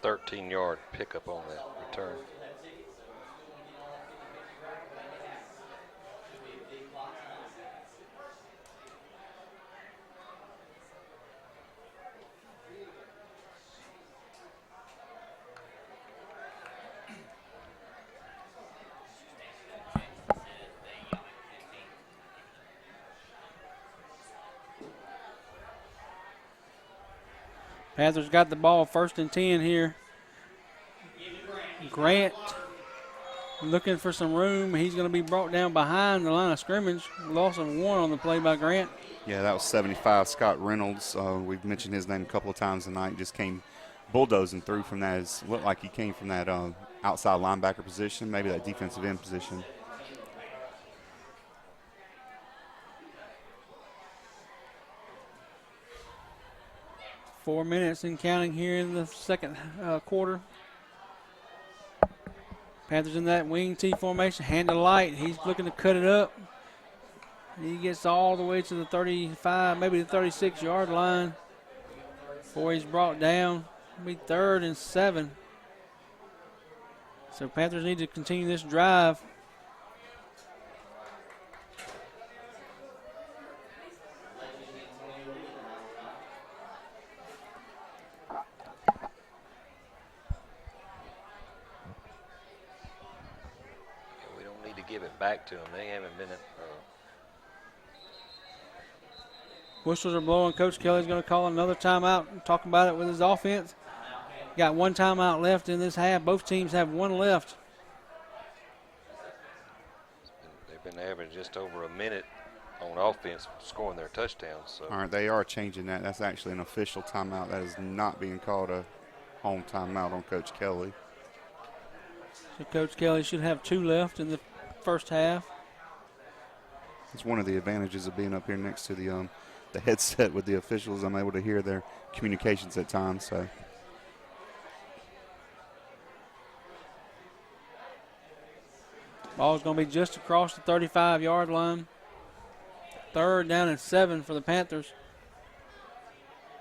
13-yard pickup on that return. Panthers got the ball 1st and 10 here. Grant looking for some room. He's going to be brought down behind the line of scrimmage. Loss of 1 on the play by Grant. Yeah, that was 75, Scott Reynolds. We've mentioned his name a couple of times tonight. Just came bulldozing through from that. It looked like he came from that outside linebacker position, maybe that defensive end position. Four minutes and counting here in the second quarter. Panthers in that wing T formation. Hand to Light. He's looking to cut it up. He gets all the way to the 35, maybe the 36-yard line before he's brought down. It'll be 3rd and 7. So Panthers need to continue this drive. give it back to them. They haven't been Whistles are blowing. Coach Kelly's going to call another timeout and talk about it with his offense. Got one timeout left in this half. Both teams have one left. they've been averaging just over a minute on offense scoring their touchdowns. So. All right, they are changing that. That's actually an official timeout. That is not being called a home timeout on Coach Kelly. So Coach Kelly should have 2 left in the first half. It's one of the advantages of being up here next to the headset with the officials. I'm able to hear their communications at times. So. Ball's going to be just across the 35-yard line. 3rd down and 7 for the Panthers.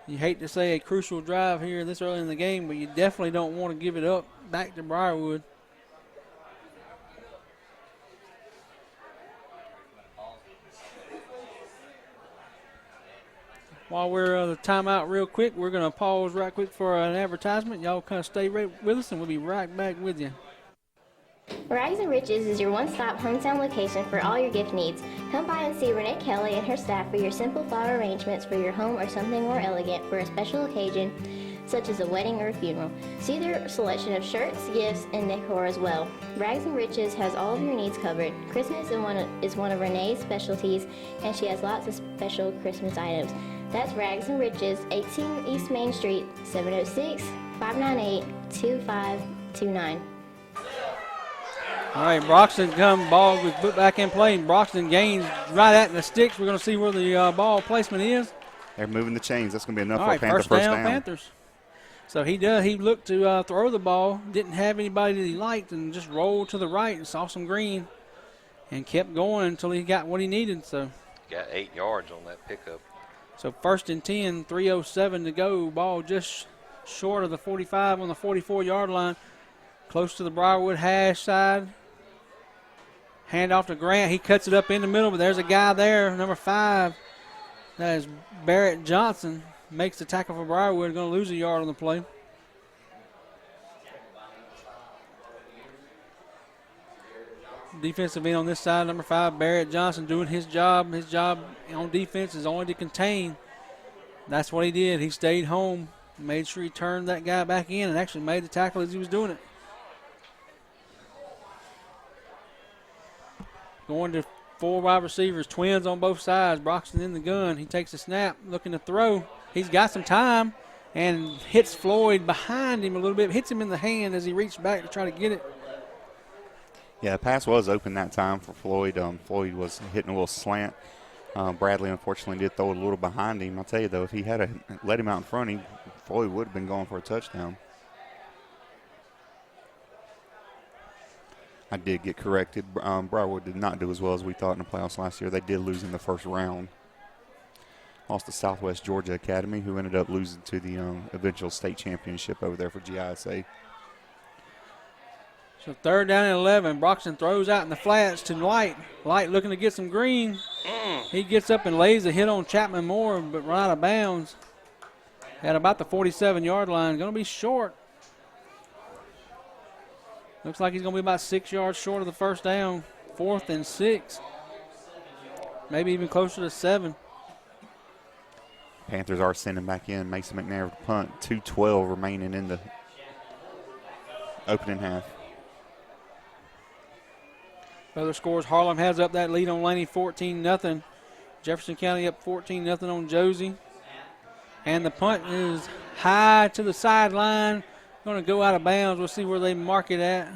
You hate to say a crucial drive here this early in the game, but you definitely don't want to give it up back to Briarwood. While we're the timeout real quick, we're going to pause right quick for an advertisement. Y'all kind of stay right with us, and we'll be right back with you. Rags and Riches is your one-stop hometown location for all your gift needs. Come by and see Renee Kelly and her staff for your simple flower arrangements for your home or something more elegant for a special occasion, such as a wedding or a funeral. See their selection of shirts, gifts, and decor as well. Rags and Riches has all of your needs covered. Christmas is one of Renee's specialties, and she has lots of special Christmas items. That's Rags and Riches, 18 East Main Street, 706-598-2529. All right, Broxton ball was put back in play. Broxton gains right at the sticks. We're going to see where the ball placement is. They're moving the chains. That's going to be enough All for right, Panther first down, Panthers. So he looked to throw the ball, didn't have anybody that he liked, and just rolled to the right and saw some green and kept going until he got what he needed. So Got 8 yards on that pickup. So 1st and 10, 3:07 to go. Ball just short of the 45 on the 44-yard line. Close to the Briarwood hash side. Hand off to Grant. He cuts it up in the middle, but there's a guy there, number 5. That is Barrett Johnson. Makes the tackle for Briarwood. Going to lose a yard on the play. Defensive end on this side, number 5, Barrett Johnson doing his job. His job on defense is only to contain. That's what he did. He stayed home, made sure he turned that guy back in, and actually made the tackle as he was doing it. Going to 4 wide receivers, twins on both sides. Broxton in the gun. He takes a snap, looking to throw. He's got some time and hits Floyd behind him a little bit. Hits him in the hand as he reached back to try to get it. Yeah, the pass was open that time for Floyd. Floyd was hitting a little slant. Bradley, unfortunately, did throw it a little behind him. I'll tell you, though, if he had let him out in front, Floyd would have been going for a touchdown. I did get corrected. Briarwood did not do as well as we thought in the playoffs last year. They did lose in the first round. Lost to Southwest Georgia Academy, who ended up losing to the eventual state championship over there for GISA. So 3rd down and 11. Broxton throws out in the flats to Light. Light looking to get some green. He gets up and lays a hit on Chapman Moore, but run out of bounds at about the 47-yard line. Going to be short. Looks like he's going to be about 6 yards short of the first down. 4th and 6. Maybe even closer to 7. Panthers are sending back in Mason McNair with the punt. 2:12 remaining in the opening half. Other scores, Harlem has up that lead on Laney 14-0. Jefferson County up 14-0 on Josie. And the punt is high to the sideline. Going to go out of bounds. We'll see where they mark it at.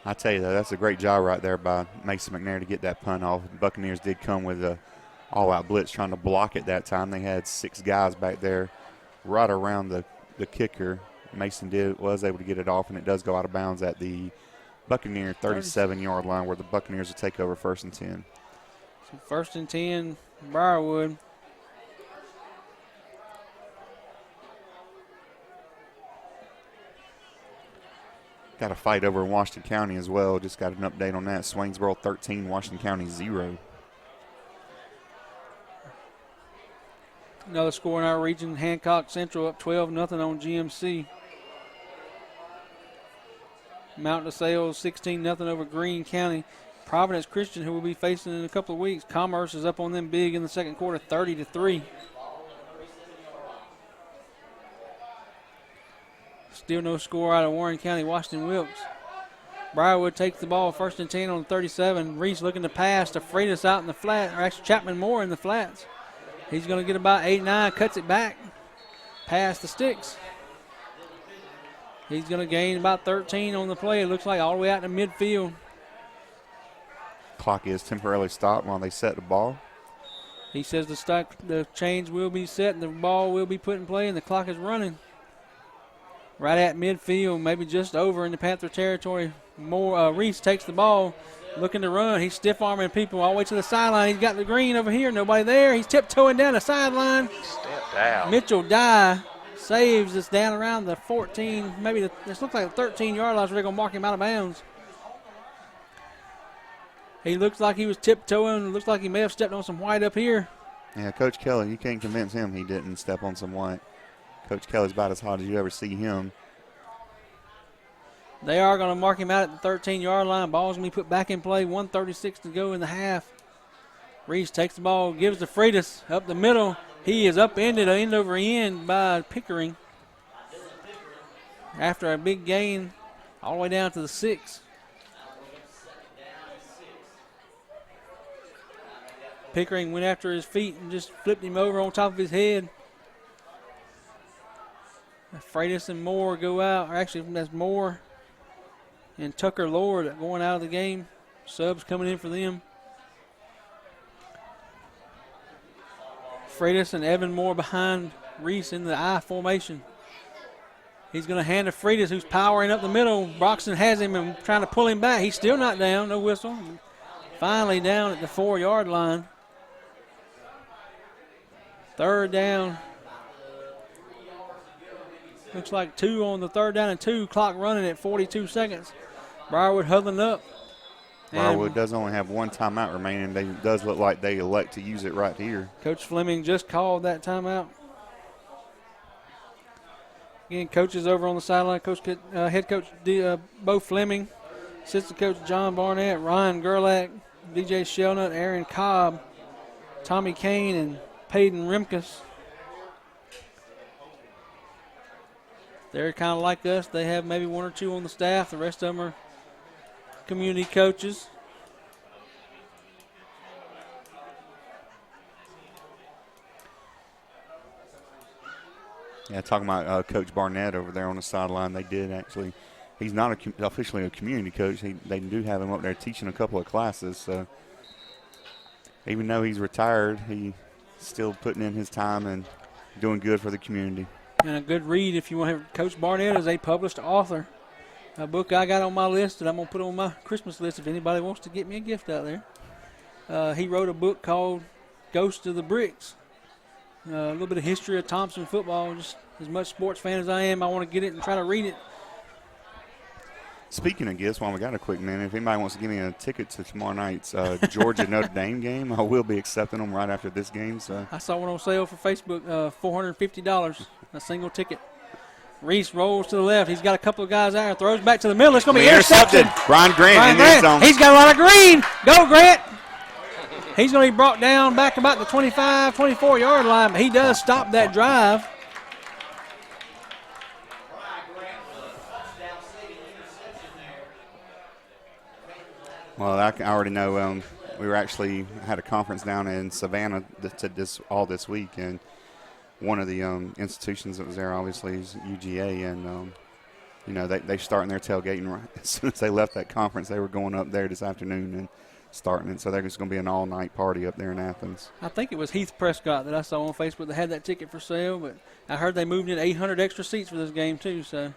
I tell you, though, that's a great job right there by Mason McNair to get that punt off. Buccaneers did come with a all-out blitz trying to block it that time. They had 6 guys back there right around the kicker. Mason was able to get it off, and it does go out of bounds at the Buccaneer 37-yard line where the Buccaneers will take over 1st and 10. So 1st and 10, Briarwood. Got a fight over in Washington County as well. Just got an update on that. Swainsboro 13, Washington County 0. Another score in our region, Hancock Central up 12-0 on GMC. Mountain DeSales 16-0 over Greene County. Providence Christian, who will be facing in a couple of weeks. Commerce is up on them big in the second quarter, 30-3. Still no score out of Warren County, Washington Wilkes. Briarwood takes the ball 1st and 10 on 37. Reese looking to pass to Freitas out in the flat, or actually Chapman Moore in the flats. He's going to get about 8-9, cuts it back, past the sticks. He's going to gain about 13 on the play. It looks like all the way out to midfield. Clock is temporarily stopped while they set the ball. He says the chains will be set and the ball will be put in play and the clock is running. Right at midfield, maybe just over in the Panther territory. Reese takes the ball, looking to run. He's stiff-arming people all the way to the sideline. He's got the green over here, nobody there. He's tiptoeing down the sideline. Stepped out. Mitchell Dye saves us down around the 14, maybe this looks like the 13-yard line, so they're going to mark him out of bounds. He looks like he was tiptoeing. It looks like he may have stepped on some white up here. Yeah, Coach Kelly, you can't convince him he didn't step on some white. Coach Kelly's about as hot as you ever see him. They are going to mark him out at the 13-yard line. Ball's going to be put back in play. 1:36 to go in the half. Reese takes the ball, gives to Freitas up the middle. He is upended end over end by Pickering. After a big gain all the way down to the 6. Pickering went after his feet and just flipped him over on top of his head. Freitas and Moore go out. Or actually, that's Moore and Tucker Lord going out of the game. Subs coming in for them. Freitas and Evan Moore behind Reese in the I formation. He's going to hand to Freitas, who's powering up the middle. Broxton has him and trying to pull him back. He's still not down. No whistle. Finally down at the 4-yard line. 3rd down. Looks like 2 on the 3rd down and 2. Clock running at 42 seconds. Briarwood huddling up. Briarwood does only have 1 timeout remaining. It does look like they elect to use it right here. Coach Fleming just called that timeout. Again, coaches over on the sideline. Head coach Bo Fleming. Assistant coach John Barnett, Ryan Gerlach, DJ Shelnut, Aaron Cobb, Tommy Kane, and Peyton Rimkus. They're kind of like us. They have maybe 1 or 2 on the staff. The rest of them are community coaches. Yeah, talking about Coach Barnett over there on the sideline, they did actually. He's not officially a community coach. They do have him up there teaching a couple of classes. So even though he's retired, he's still putting in his time and doing good for the community. And a good read if you want to have. Coach Barnett is a published author. A book I got on my list that I'm going to put on my Christmas list if anybody wants to get me a gift out there. He wrote a book called Ghost of the Bricks. A little bit of history of Thompson football. Just as much sports fan as I am, I want to get it and try to read it. Speaking of gifts, while we got a quick minute, if anybody wants to give me a ticket to tomorrow night's Georgia Notre Dame game, I will be accepting them right after this game. So I saw one on sale for Facebook, $450, a single ticket. Reese rolls to the left. He's got a couple of guys out there, throws back to the middle. It's going to be intercepted. Brian Grant in the end zone. He's got a lot of green. Go, Grant. He's going to be brought down back about the 25, 24-yard line, but he does stop that drive. Well, I already know we were actually had a conference down in Savannah this week, and one of the institutions that was there obviously is UGA, and they're starting their tailgating right as soon as they left that conference. They were going up there this afternoon and starting it, so there's going to be an all-night party up there in Athens. I think it was Heath Prescott that I saw on Facebook that had that ticket for sale, but I heard they moved in 800 extra seats for this game too, so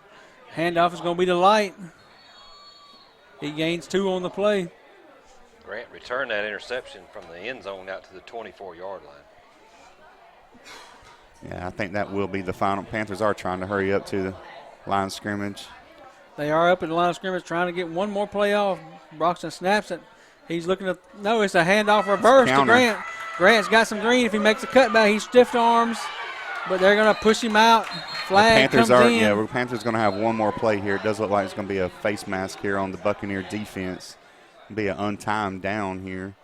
handoff is going to be to Light. He gains 2 on the play. Grant returned that interception from the end zone out to the 24-yard line. Yeah, I think that will be the final. Panthers are trying to hurry up to the line of scrimmage. They are up at the line of scrimmage trying to get one more play off. Broxton snaps it. He's looking to – no, it's a handoff reverse to Grant. Grant's got some green. If he makes a cutback, he stiff arms, but they're going to push him out. Flag comes in. Yeah, the Panthers going to have one more play here. It does look like it's going to be a face mask here on the Buccaneer defense. be an untimed down here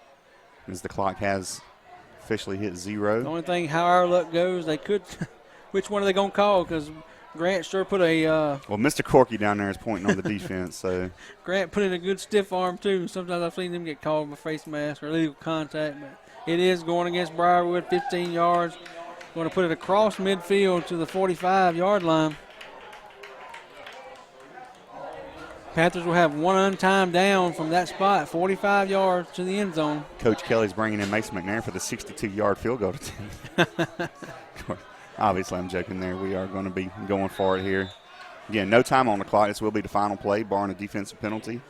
as the clock has officially hit 0. The only thing, how our luck goes, they could – which one are they going to call? Because Grant sure put a well, Mr. Corky down there is pointing on the defense. So Grant put in a good stiff arm, too. Sometimes I've seen them get called with face mask or illegal contact. But it is going against Briarwood, 15 yards. Going to put it across midfield to the 45-yard line. Panthers will have one untimed down from that spot, 45 yards to the end zone. Coach Kelly's bringing in Mason McNair for the 62-yard field goal attempt. Obviously, I'm joking there. We are going to be going for it here. Again, no time on the clock. This will be the final play, barring a defensive penalty.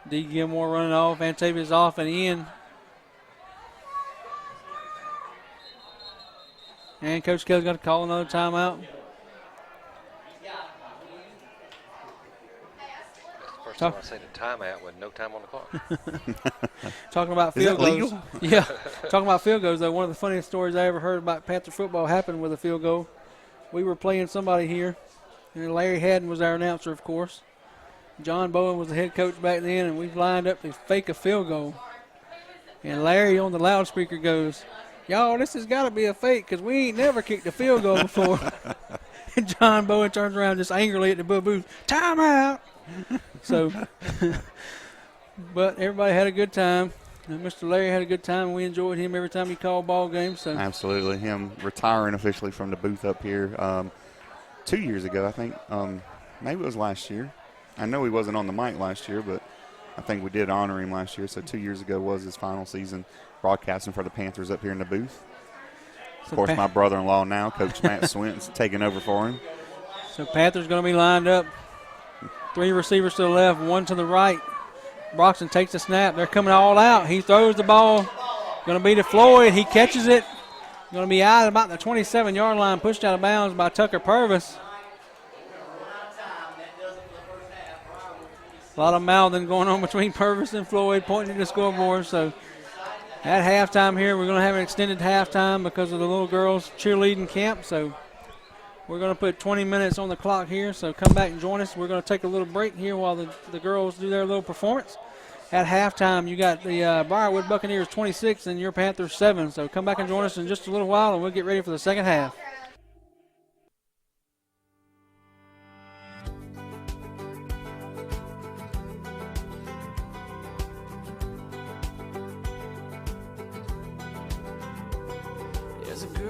D. Gilmore running off. Antavia's off and in. And Coach Kelly's got to call another timeout. First time I seen a timeout with no time on the clock. Talking about field goals. Yeah. Talking about field goals, though, one of the funniest stories I ever heard about Panther football happened with a field goal. We were playing somebody here, and Larry Haddon was our announcer, of course. John Bowen was the head coach back then, and we lined up to fake a field goal. And Larry on the loudspeaker goes, "Y'all, this has got to be a fake because we ain't never kicked a field goal before." And John Bowen turns around just angrily at the booth. "Timeout!" So, but everybody had a good time. And Mr. Larry had a good time, and we enjoyed him every time he called ball games. So absolutely. Him retiring officially from the booth up here 2 years ago, I think. Maybe it was last year. I know he wasn't on the mic last year, but I think we did honor him last year. So 2 years ago was his final season broadcasting for the Panthers up here in the booth. Of course, my brother-in-law now, Coach Matt Swinton's taking over for him. So Panthers going to be lined up. 3 receivers to the left, 1 to the right. Broxton takes the snap. They're coming all out. He throws the ball. Going to be to Floyd. He catches it. Going to be out at about the 27-yard line, pushed out of bounds by Tucker Purvis. A lot of mouthing going on between Purvis and Floyd, pointing to the scoreboard. So at halftime here, we're going to have an extended halftime because of the little girls cheerleading camp. So we're going to put 20 minutes on the clock here. So come back and join us. We're going to take a little break here while the girls do their little performance. At halftime, you got the Briarwood Buccaneers 26 and your Panthers 7. So come back and join us in just a little while, and we'll get ready for the second half.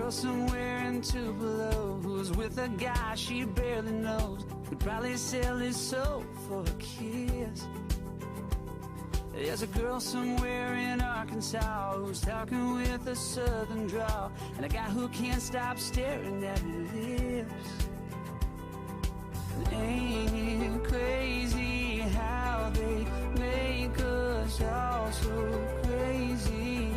Somewhere in Tupelo who's with a guy she barely knows, who'd probably sell his soul for a kiss. There's a girl somewhere in Arkansas who's talking with a southern drawl, and a guy who can't stop staring at her lips. And ain't it crazy how they make us all so crazy?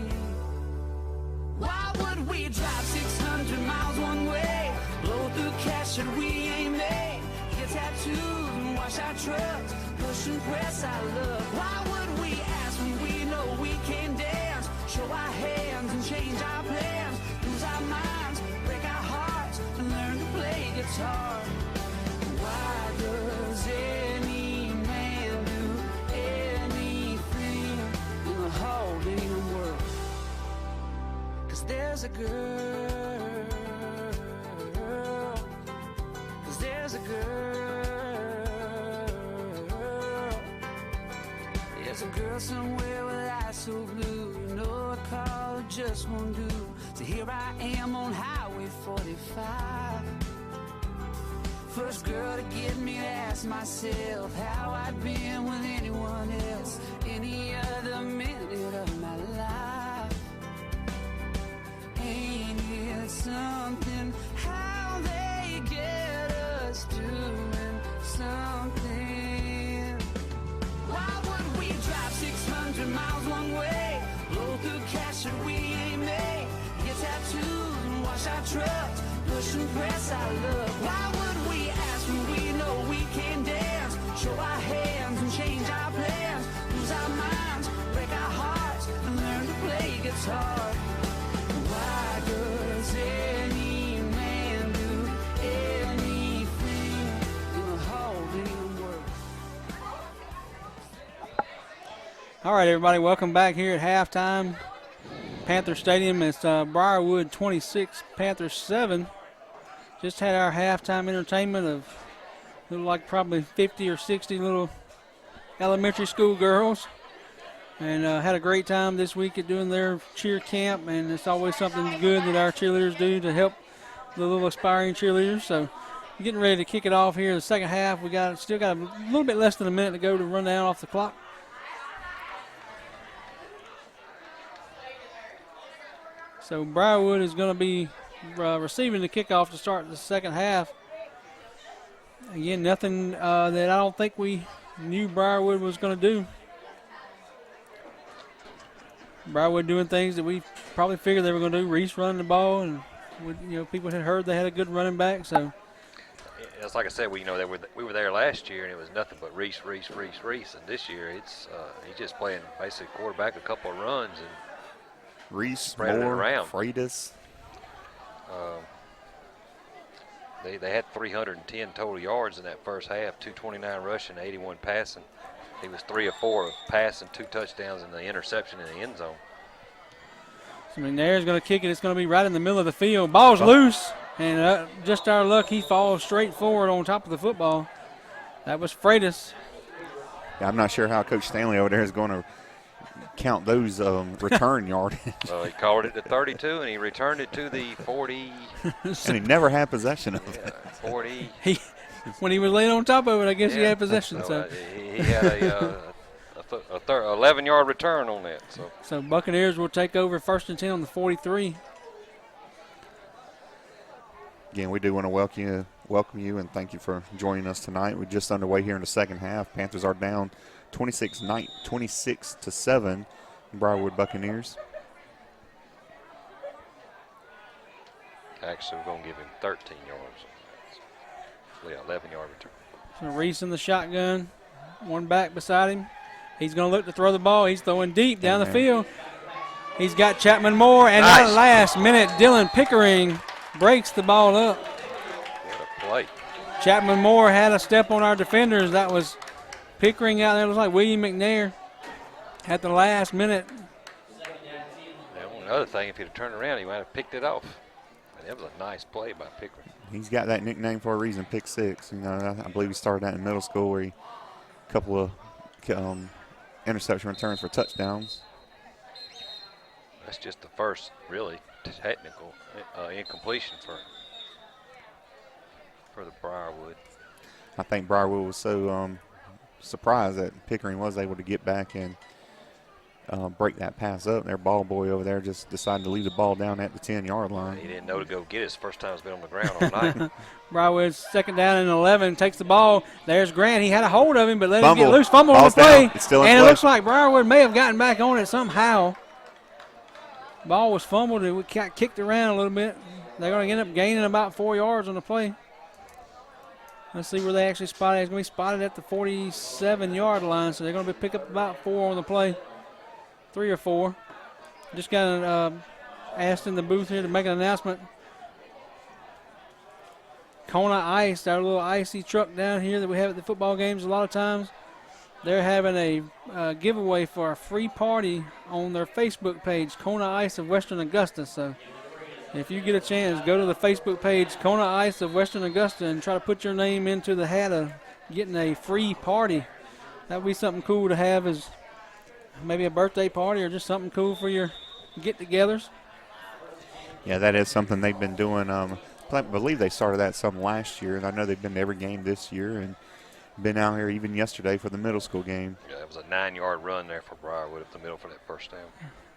Why would we drive 600 miles one way, blow through cash that we ain't made, get tattoos and wash our trucks, push and press our luck? Why would we ask when we know we can dance, show our hands and change our plans, lose our minds, break our hearts, and learn to play guitar? Why does any man do anything in the whole damn world? There's a girl, 'cause there's a girl, there's a girl somewhere with eyes so blue, you know a call just won't do. So here I am on Highway 45, first girl to get me to ask myself how I'd been with anyone else, any other minute of my life. Ain't it something how they get us doing something? Why would we drive 600 miles one way, blow through cash that we ain't made, get tattoos and wash our trucks, push and press our luck? Why would we ask when we know we can dance, show our hands and change our plans, lose our minds, break our hearts, and learn to play guitar? Why does any man do anything All right, everybody, welcome back here at halftime. Panther Stadium. It's Briarwood 26, Panthers 7. Just had our halftime entertainment of looked like probably 50 or 60 little elementary school girls, and had a great time this week at doing their cheer camp. And it's always something good that our cheerleaders do to help the little aspiring cheerleaders. So getting ready to kick it off here in the second half. We still got a little bit less than a minute to go to run down off the clock. So Briarwood is going to be receiving the kickoff to start the second half. Again, nothing that I don't think we knew Briarwood was going to do. Briarwood doing things that we probably figured they were going to do. Reese running the ball, and people had heard they had a good running back. So it's like I said, we were there last year, and it was nothing but Reese. And this year, it's he's just playing basically quarterback, a couple of runs, and Reese, Moore, Freitas. They had 310 total yards in that first half, 229 rushing, 81 passing. He was 3 of 4 passing, 2 touchdowns, and the interception in the end zone. So McNair's going to kick it. It's going to be right in the middle of the field. Ball's loose, and just our luck, he falls straight forward on top of the football. That was Freitas. Yeah, I'm not sure how Coach Stanley over there is going to count those return yardage. Well, he called it the 32, and he returned it to the 40. And he never had possession of it. 40. When he was laying on top of it, I guess he had possession. So he had a 11-yard return on that. So Buccaneers will take over 1st and 10 on the 43. Again, we do want to welcome you and thank you for joining us tonight. We're just underway here in the second half. Panthers are down 26-7, Briarwood Buccaneers. Actually, we're going to give him 13 yards. Yeah, 11-yard return. So Reese in the shotgun, one back beside him. He's going to look to throw the ball. He's throwing deep down the field. He's got Chapman Moore, and at the last minute, Dylan Pickering breaks the ball up. What a play. Chapman Moore had a step on our defenders. That was Pickering out there. It was like William McNair at the last minute. Another thing, if he'd have turned around, he might have picked it off. But that was a nice play by Pickering. He's got that nickname for a reason, Pick Six. I believe he started that in middle school where a couple of interception returns for touchdowns. That's just the first really technical incompletion for the Briarwood. I think Briarwood was so surprised that Pickering was able to get back and break that pass up. Their ball boy over there just decided to leave the ball down at the 10-yard line. He didn't know to go get it. His first time he's been on the ground all night. Briarwood's second down and 11, takes the ball. There's Grant. He had a hold of him, but let him get loose. Fumble on the play. It's still in and play. It looks like Briarwood may have gotten back on it somehow. Ball was fumbled and got kicked around a little bit. They're going to end up gaining about 4 yards on the play. Let's see where they actually spotted it. It's going to be spotted at the 47-yard line, so they're going to pick up about 4 on the play. 3 or 4. Just got asked in the booth here to make an announcement. Kona Ice, our little icy truck down here that we have at the football games a lot of times, they're having a giveaway for a free party on their Facebook page, Kona Ice of Western Augusta. So if you get a chance, go to the Facebook page, Kona Ice of Western Augusta, and try to put your name into the hat of getting a free party. That would be something cool to have as maybe a birthday party or just something cool for your get-togethers. Yeah, that is something they've been doing. I believe they started that some last year, and I know they've been to every game this year and been out here even yesterday for the middle school game. Yeah, it was a 9-yard run there for Briarwood up the middle for that first down.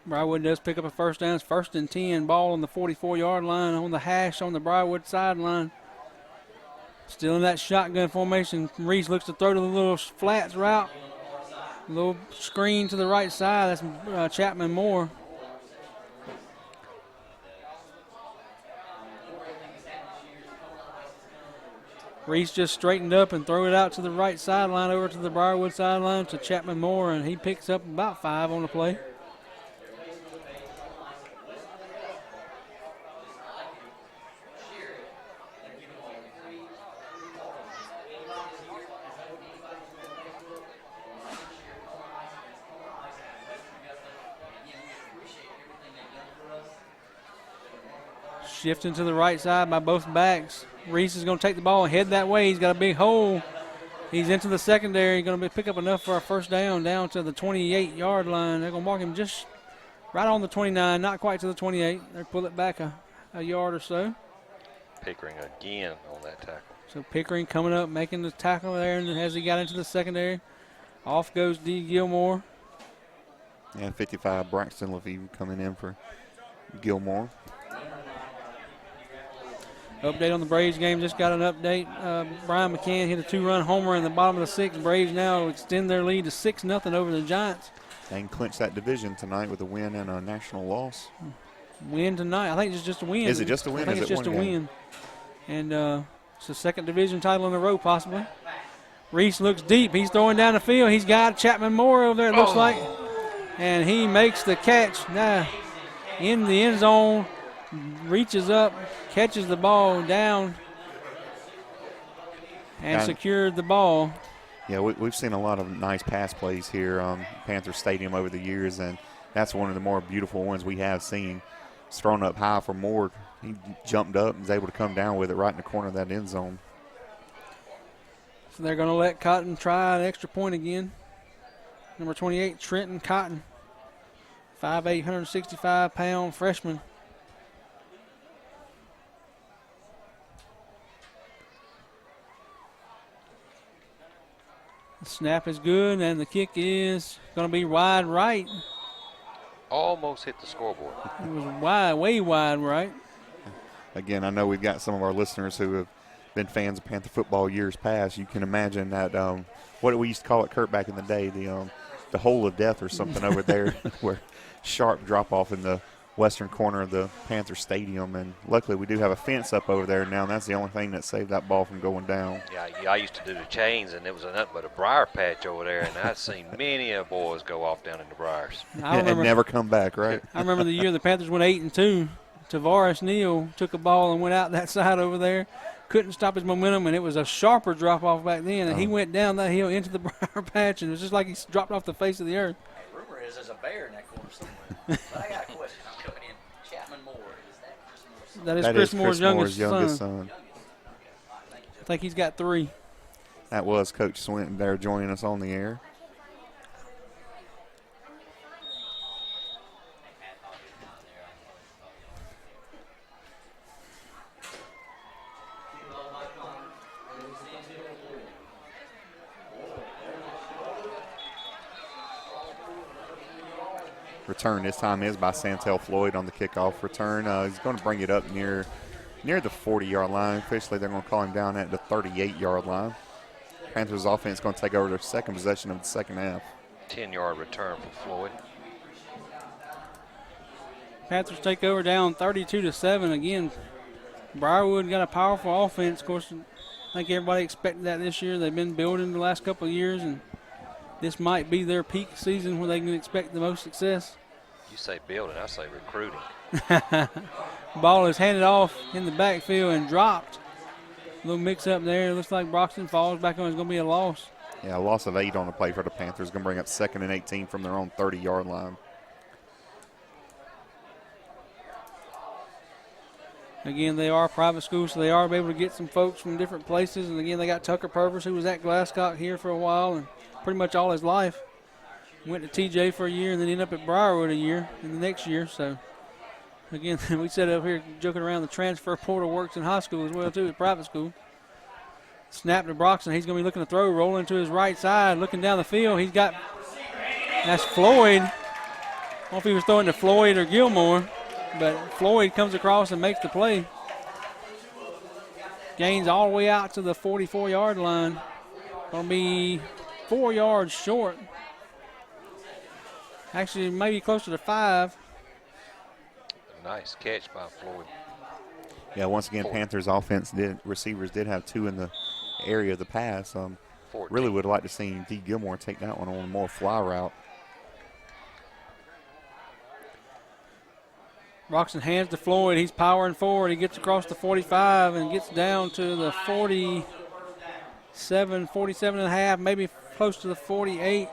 Briarwood does pick up a first down. It's 1st and 10, ball on the 44-yard line on the hash on the Briarwood sideline. Still in that shotgun formation. Reese looks to throw to the little flats route. A little screen to the right side. That's Chapman Moore. Reese just straightened up and threw it out to the right sideline over to the Briarwood sideline to Chapman Moore, and he picks up about 5 on the play. Shifting to the right side by both backs. Reese is going to take the ball and head that way. He's got a big hole. He's into the secondary. Going to pick up enough for a first down to the 28-yard line. They're going to mark him just right on the 29, not quite to the 28. They'll pull it back a yard or so. Pickering again on that tackle. So Pickering coming up, making the tackle there, and as he got into the secondary, off goes D. Gilmore. Yeah, 55, Braxton Levine coming in for Gilmore. Update on the Braves game. Just got an update. Brian McCann hit a 2-run homer in the bottom of the sixth. Braves now extend their lead to 6-0 over the Giants. They can clinch that division tonight with a win and a national loss. Win tonight. I think it's just a win. Is it just a win? I think it's just a win. And it's the second division title in a row possibly. Reese looks deep. He's throwing down the field. He's got Chapman Moore over there, it looks like. And he makes the catch. Now in the end zone. Reaches up, catches the ball down, and secured the ball. Yeah, we've seen a lot of nice pass plays here on Panther Stadium over the years, and that's one of the more beautiful ones we have seen. It's thrown up high for Moore. He jumped up and was able to come down with it right in the corner of that end zone. So they're going to let Cotton try an extra point again. Number 28, Trenton Cotton, 5'8", 165-pound freshman. The snap is good, and the kick is going to be wide right. Almost hit the scoreboard. It was wide, way wide right. Again, I know we've got some of our listeners who have been fans of Panther football years past. You can imagine that, what we used to call it, Kurt, back in the day, the hole of death or something over there, where sharp drop off in the western corner of the Panther Stadium, and luckily we do have a fence up over there now, and that's the only thing that saved that ball from going down. Yeah, I used to do the chains, and it was nothing but a briar patch over there, and I've seen many of boys go off down in the briars. And never come back, right? I remember the year the Panthers went 8-2. Tavares Neal took a ball and went out that side over there. Couldn't stop his momentum, and it was a sharper drop-off back then, and he went down that hill into the briar patch, and it was just like he dropped off the face of the earth. Rumor is there's a bear in that corner somewhere. But I got a question. I'm coming in. Chapman Moore. Is that Chris Moore's son? That is Chris Moore's youngest son. I think he's got 3. That was Coach Swinton there joining us on the air. Return this time is by Santel Floyd on the kickoff return. He's going to bring it up near the 40-yard line. Officially, they're going to call him down at the 38-yard line. Panthers offense going to take over their second possession of the second half. 10-yard return for Floyd. Panthers take over down 32-7. Again, Briarwood got a powerful offense. Of course, I think everybody expected that this year. They've been building the last couple of years, and this might be their peak season where they can expect the most success. You say building, I say recruiting. Ball is handed off in the backfield and dropped. A little mix-up there. Looks like Broxton falls back on. It's going to be a loss. Yeah, a loss of 8 on the play for the Panthers. Going to bring up 2nd and 18 from their own 30-yard line. Again, they are a private school, so they are able to get some folks from different places. And, again, they got Tucker Purvis, who was at Glascock here for a while and pretty much all his life. Went to TJ for a year and then ended up at Briarwood a year in the next year. So, again, we said up here joking around, the transfer portal works in high school as well, too, at private school. Snap to Broxton. He's going to be looking to throw, rolling to his right side, looking down the field. He's got – that's Floyd. I don't know if he was throwing to Floyd or Gilmore, but Floyd comes across and makes the play. Gains all the way out to the 44-yard line. Going to be 4 yards short. Actually, maybe closer to 5. Nice catch by Floyd. Yeah, once again, Panthers receivers did have 2 in the area of the pass. Really would have liked to see D. Gilmore take that one on a more fly route. Broxton hands to Floyd. He's powering forward. He gets across the 45 and gets down to the 47 and a half, maybe close to the 48.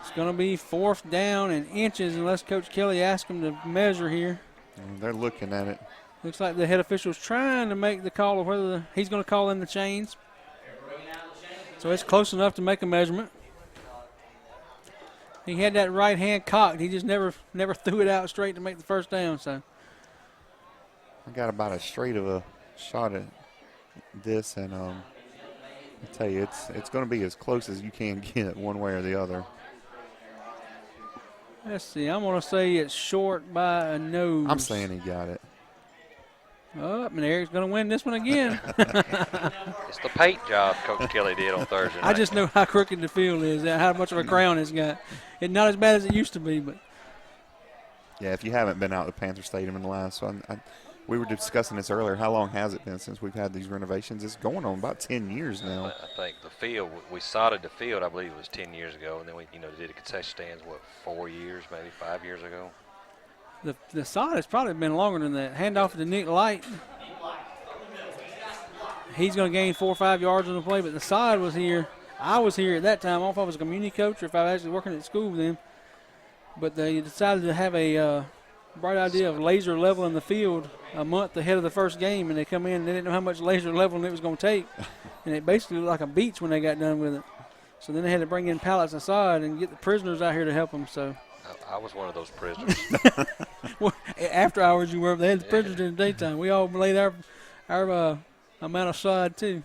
It's going to be 4th down and inches unless Coach Kelly asks him to measure here. They're looking at it. Looks like the head official's trying to make the call of whether he's going to call in the chains. So it's close enough to make a measurement. He had that right hand cocked. He just never threw it out straight to make the first down. So I got about as straight of a shot at this, and I tell you, it's going to be as close as you can get one way or the other. Let's see. I'm going to say it's short by a nose. I'm saying he got it. Oh, and Eric's going to win this one again. It's the paint job Coach Kelly did on Thursday night. I just know how crooked the field is, how much of a crown it's got. It's not as bad as it used to be, but. Yeah, if you haven't been out to Panther Stadium in the last one, we were discussing this earlier. How long has it been since we've had these renovations? It's going on about 10 years now. I think the field, we sodded the field, I believe it was 10 years ago, and then we did the concession stands, 4 years, maybe 5 years ago. The sod has probably been longer than that. Hand off to Nick Light. He's going to gain 4 or 5 yards on the play, but the sod was here. I was here at that time. I don't know if I was a community coach or if I was actually working at school with them. But they decided to have a bright idea of laser leveling the field a month ahead of the first game, and they come in and they didn't know how much laser leveling it was going to take. And it basically looked like a beach when they got done with it. So then they had to bring in pallets of sod and get the prisoners out here to help them. So I was one of those prisoners. well, after hours you were, they had the prisoners in the daytime. We all laid our amount of sod too.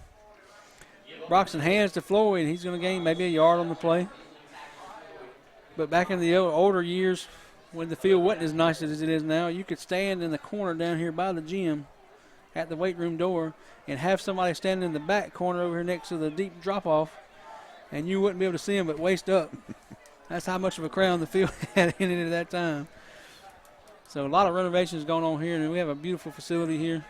Broxton hands to Floyd. He's going to gain maybe a yard on the play. But back in the older years, when the field wasn't as nice as it is now, you could stand in the corner down here by the gym at the weight room door and have somebody standing in the back corner over here next to the deep drop-off, and you wouldn't be able to see them but waist up. That's how much of a crown the field had in it at that time. So a lot of renovations going on here, and we have a beautiful facility here.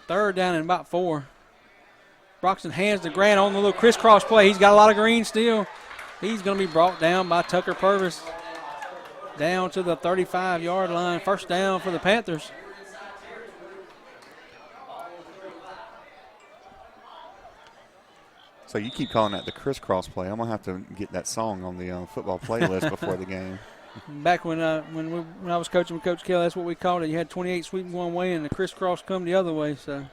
Third down and about 4. Broxton hands to Grant on the little crisscross play. He's got a lot of green still. He's going to be brought down by Tucker Purvis down to the 35-yard line. First down for the Panthers. So you keep calling that the crisscross play. I'm going to have to get that song on the football playlist before the game. Back when I was coaching with Coach Kelly, that's what we called it. You had 28 sweeping one way and the crisscross come the other way. So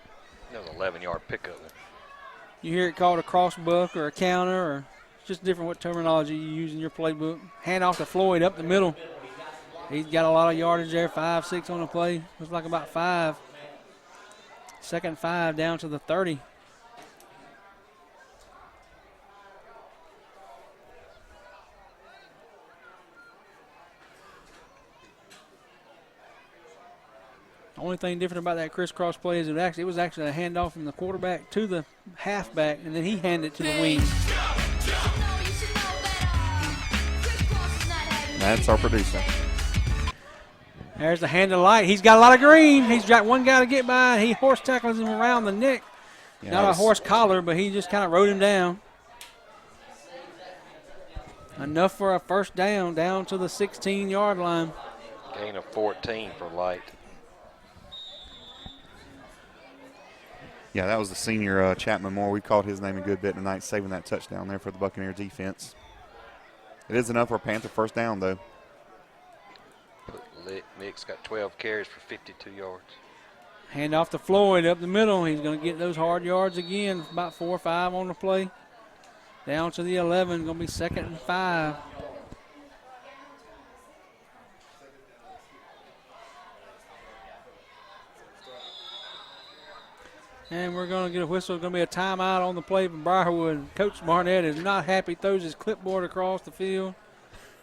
That was an 11-yard pickup. You hear it called a cross buck or a counter, or just different what terminology you use in your playbook. Hand off to Floyd up the middle. He's got a lot of yardage there, 5, 6 on the play. Looks like about 5. Second 5 down to the 30. The only thing different about that crisscross play is it was actually a handoff from the quarterback to the halfback, and then he handed it to the wing. That's our producer. There's the hand of Light. He's got a lot of green. He's got one guy to get by, and he horse tackles him around the neck. Yeah, Not a horse collar, but he just kind of rode him down. Enough for a first down to the 16-yard line. Gain of 14 for Light. Yeah, that was the senior Chapman Moore. We called his name a good bit tonight, saving that touchdown there for the Buccaneer defense. It is enough for a Panther first down, though. Nick's got 12 carries for 52 yards. Hand off to Floyd up the middle. He's going to get those hard yards again. About 4 or 5 on the play. Down to the 11. Going to be 2nd and 5. And we're going to get a whistle. It's going to be a timeout on the play from Briarwood. Coach Barnett is not happy. Throws his clipboard across the field.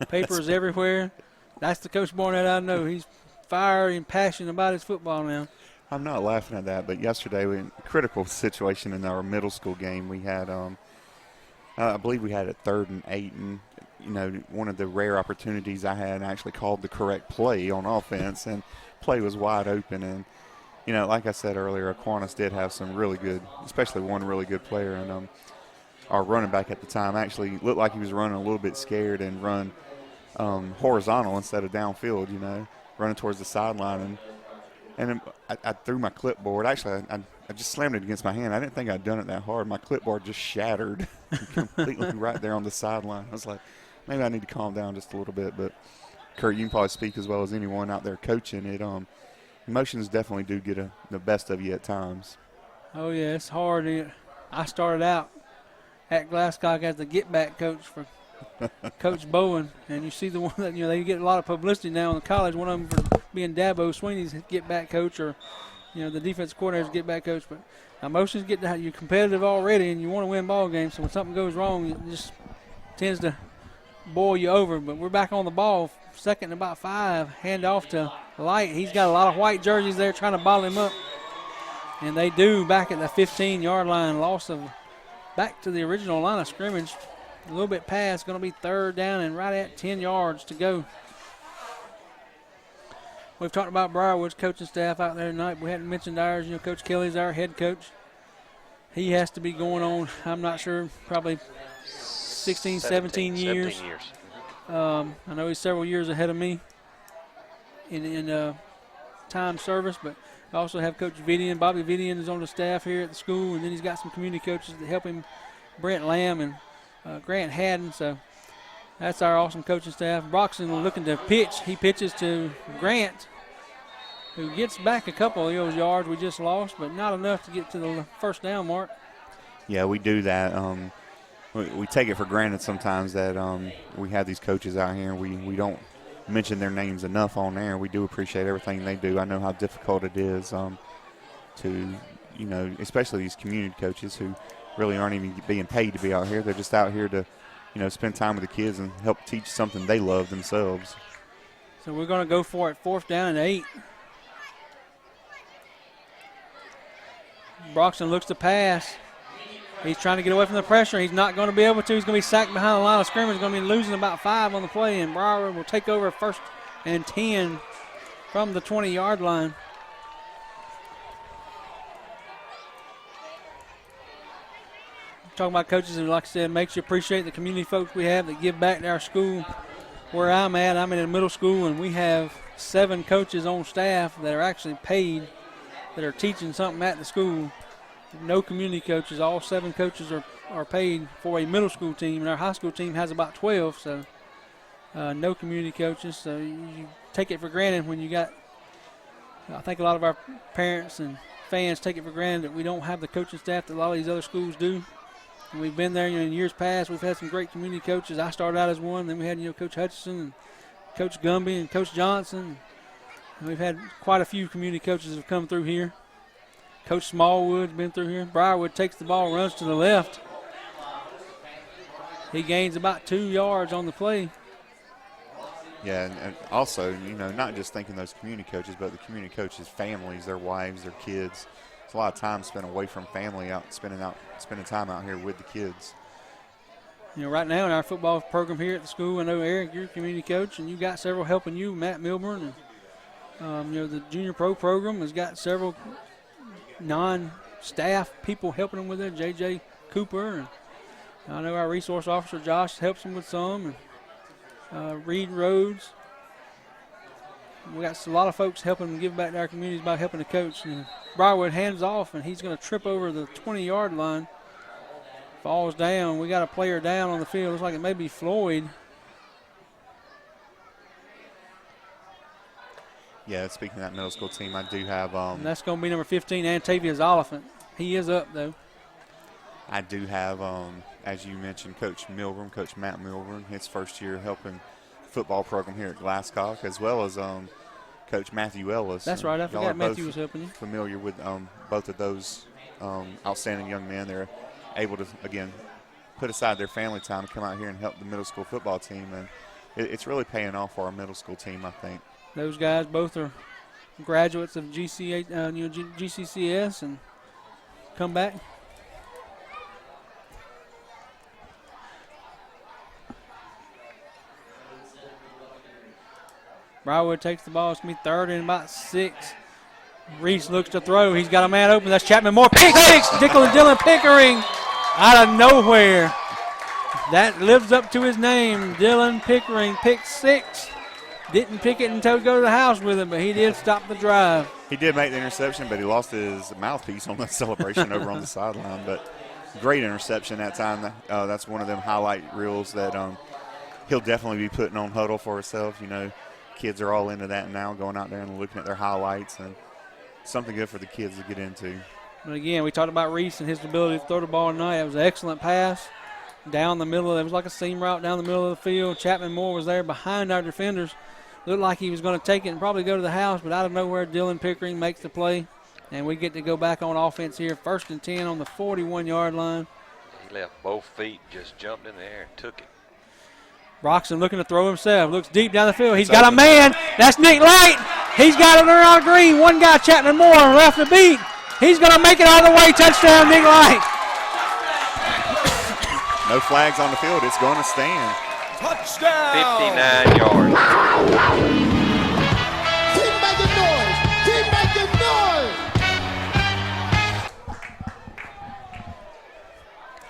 Papers everywhere. That's the Coach Barnett I know. He's fiery and passionate about his football now. I'm not laughing at that, but yesterday, in a critical situation in our middle school game, we had, I believe we had a 3rd and 8, and, one of the rare opportunities I had, I actually called the correct play on offense, and play was wide open. And, like I said earlier, Aquinas did have some really good, especially one really good player, and our running back at the time actually looked like he was running a little bit scared and run horizontal instead of downfield, running towards the sideline. And I threw my clipboard. Actually, I just slammed it against my hand. I didn't think I'd done it that hard. My clipboard just shattered completely right there on the sideline. I was like, maybe I need to calm down just a little bit. But Kurt, you can probably speak as well as anyone out there coaching it. Emotions definitely do get the best of you at times. Oh, yeah, it's hard. I started out at Glascock as the get-back coach for Coach Bowen, and you see the one that, they get a lot of publicity now in the college. One of them for being Dabo Sweeney's get-back coach, or, the defensive coordinator's get-back coach. But emotions get to you're competitive already, and you want to win ball games. So when something goes wrong, it just tends to boil you over. But we're back on the ball, second and about 5, hand off to Light. He's got a lot of white jerseys there trying to bottle him up. And they do back at the 15-yard line, loss of back to the original line of scrimmage. A little bit past, going to be 3rd down and right at 10 yards to go. We've talked about Briarwood's coaching staff out there tonight. We hadn't mentioned ours. Coach Kelly's our head coach. He has to be going on, I'm not sure, probably 16, 17 years. 17 years. I know he's several years ahead of me in time service, but I also have Coach Vidian. Bobby Vidian is on the staff here at the school, and then he's got some community coaches that help him, Brent Lamb and Grant Haddon. So that's our awesome coaching staff. Broxton looking to pitch. He pitches to Grant, who gets back a couple of those yards we just lost, but not enough to get to the first down mark. Yeah, we do that. We take it for granted sometimes that we have these coaches out here, and we don't mention their names enough on there. We do appreciate everything they do. I know how difficult it is to, especially these community coaches who really aren't even being paid to be out here. They're just out here to, spend time with the kids and help teach something they love themselves. So we're going to go for it, 4th down and 8. Broxton looks to pass. He's trying to get away from the pressure. He's not going to be able to. He's going to be sacked behind the line of scrimmage. He's going to be losing about 5 on the play, and Briarwood will take over 1st and 10 from the 20-yard line. Talking about coaches, and like I said, makes you appreciate the community folks we have that give back to our school. Where I'm at, I'm in a middle school, and we have 7 coaches on staff that are actually paid, that are teaching something at the school. No community coaches. All 7 coaches are paid for a middle school team, and our high school team has about 12, so no community coaches. So you take it for granted when you got, I think a lot of our parents and fans take it for granted that we don't have the coaching staff that a lot of these other schools do. And we've been there, in years past. We've had some great community coaches. I started out as one. Then we had, Coach Hutchison and Coach Gumby and Coach Johnson. And we've had quite a few community coaches that have come through here. Coach Smallwood's been through here. Briarwood takes the ball, runs to the left. He gains about 2 yards on the play. Yeah, and also, not just thinking those community coaches, but the community coaches' families, their wives, their kids. It's a lot of time spent away from family, spending time out here with the kids. Right now in our football program here at the school, I know, Eric, you're a community coach, and you got several helping you, Matt Milburn. And, the junior pro program has got several non-staff people helping them with it, J.J. Cooper. And I know our resource officer, Josh, helps them with some. And Reed Rhodes. We got a lot of folks helping them give back to our communities by helping the coach. And Briarwood hands off, and he's going to trip over the 20-yard line. Falls down. We got a player down on the field. Looks like it may be Floyd. Yeah, speaking of that middle school team, I do have and that's going to be number 15, Antavius Oliphant. He is up, though. I do have, as you mentioned, Coach Milburn, Coach Matt Milburn, his first year helping football program here at Glascock, as well as Coach Matthew Ellis. That's right. I forgot Matthew was helping you. Familiar with both of those outstanding young men. They're able to, again, put aside their family time to come out here and help the middle school football team. And it's really paying off for our middle school team, I think. Those guys both are graduates of GCCS and come back. Briarwood takes the ball. It's going to be 3rd and about 6. Reese looks to throw. He's got a man open. That's Chapman Moore. Pick 6. Dylan Pickering out of nowhere. That lives up to his name. Dylan Pickering, pick 6. Didn't pick it until go to the house with him, but he did stop the drive. He did make the interception, but he lost his mouthpiece on that celebration over on the sideline. But great interception that time. That's one of them highlight reels that he'll definitely be putting on Huddle for himself. kids are all into that now, going out there and looking at their highlights, and something good for the kids to get into. But again, we talked about Reese and his ability to throw the ball tonight. It was an excellent pass down the middle. It was like a seam route down the middle of the field. Chapman Moore was there behind our defenders. Looked like he was going to take it and probably go to the house, but out of nowhere, Dylan Pickering makes the play. And we get to go back on offense here. 1st and 10 on the 41-yard line. He left both feet, just jumped in the air and took it. Broxton looking to throw himself. Looks deep down the field. He's got a man. That's Nick Light. He's got it around green. One guy, Chapman Moore, left the beat. He's going to make it all the way. Touchdown, Nick Light. No flags on the field. It's going to stand. Touchdown. 59 yards. Keep making noise. Keep making noise.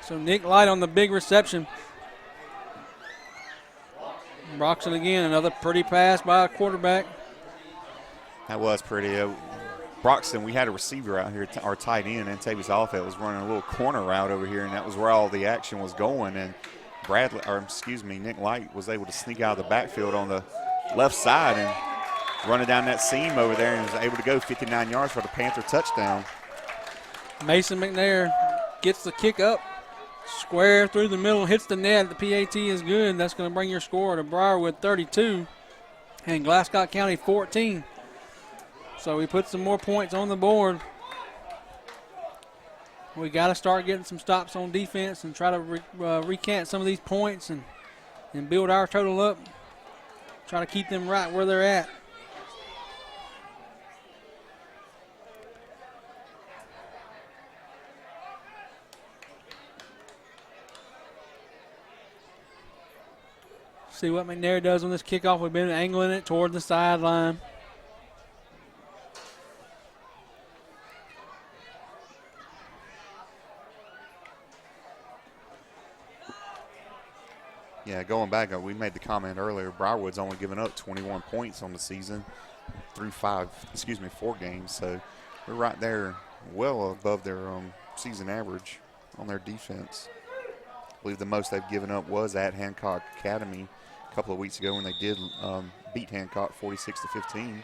So Nick Light on the big reception. Broxton again, another pretty pass by a quarterback. That was pretty. Broxton, we had a receiver out here, our tight end, and Tavis Alfett was running a little corner route over here, and that was where all the action was going. And Nick Light was able to sneak out of the backfield on the left side and run it down that seam over there, and was able to go 59 yards for the Panther touchdown. Mason McNair gets the kick up, square through the middle, hits the net. The PAT is good. That's going to bring your score to Briarwood 32 and Glascock County 14. So we put some more points on the board. We got to start getting some stops on defense and try to recant some of these points and build our total up. Try to keep them right where they're at. See what McNair does on this kickoff. We've been angling it toward the sideline. Yeah, going back, we made the comment earlier, Briarwood's only given up 21 points on the season through 4 games. So we're right there well above their season average on their defense. I believe the most they've given up was at Hancock Academy a couple of weeks ago when they did beat Hancock 46-15.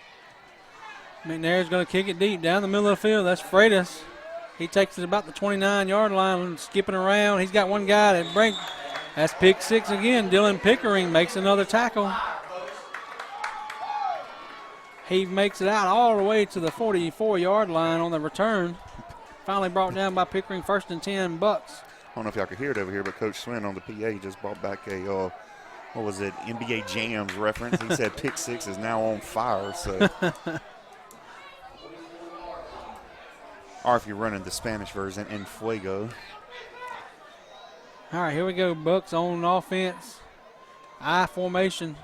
McNair's going to kick it deep down the middle of the field. That's Freitas. He takes it about the 29-yard line and skipping around. He's got one guy that breaks. That's pick 6 again. Dylan Pickering makes another tackle. He makes it out all the way to the 44-yard line on the return. Finally brought down by Pickering. 1st and 10 Bucks. I don't know if y'all could hear it over here, but Coach Swin on the PA just brought back a, NBA Jams reference. He said pick 6 is now on fire. So, or if you're running the Spanish version, en fuego. All right, here we go. Bucks on offense. I formation.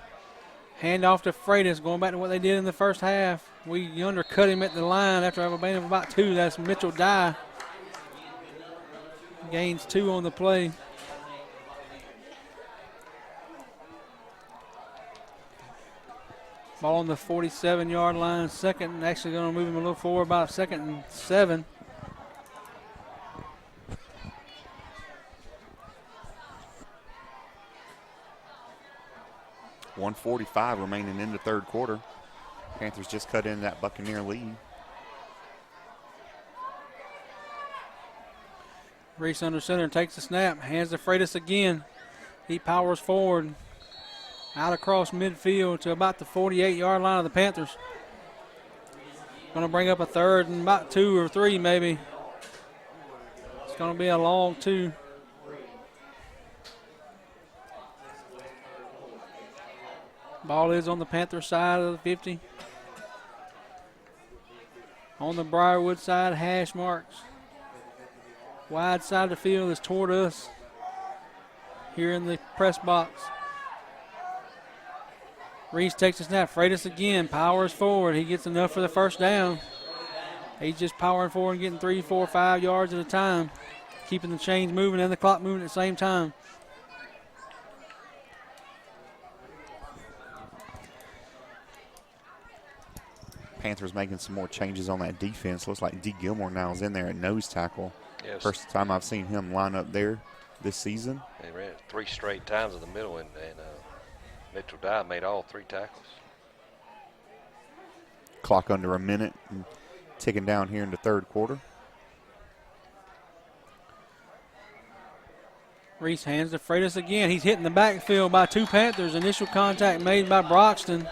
Hand off to Freitas, going back to what they did in the first half. We undercut him at the line after having a gain of about 2. That's Mitchell Dye. Gains 2 on the play. Ball on the 47-yard line. Second, actually going to move him a little forward, about 2nd and 7. .145 remaining in the third quarter. Panthers just cut in that Buccaneer lead. Reese under center takes the snap, hands to Freitas again. He powers forward, out across midfield to about the 48-yard line of the Panthers. Going to bring up a 3rd and about 2 or 3 maybe. It's going to be a long 2. Ball is on the Panther side of the 50. On the Briarwood side, hash marks. Wide side of the field is toward us here in the press box. Reese takes a snap. Freitas again, powers forward. He gets enough for the first down. He's just powering forward and getting 3, 4, 5 yards at a time, keeping the chains moving and the clock moving at the same time. Panthers making some more changes on that defense. Looks like D. Gilmore now is in there at nose tackle. Yes. First time I've seen him line up there this season. They ran 3 straight times in the middle, and Mitchell Dye made all 3 tackles. clock under a minute and ticking down here in the third quarter. Reese hands to Freitas again. He's hitting the backfield by 2 Panthers. Initial contact made by Broxton.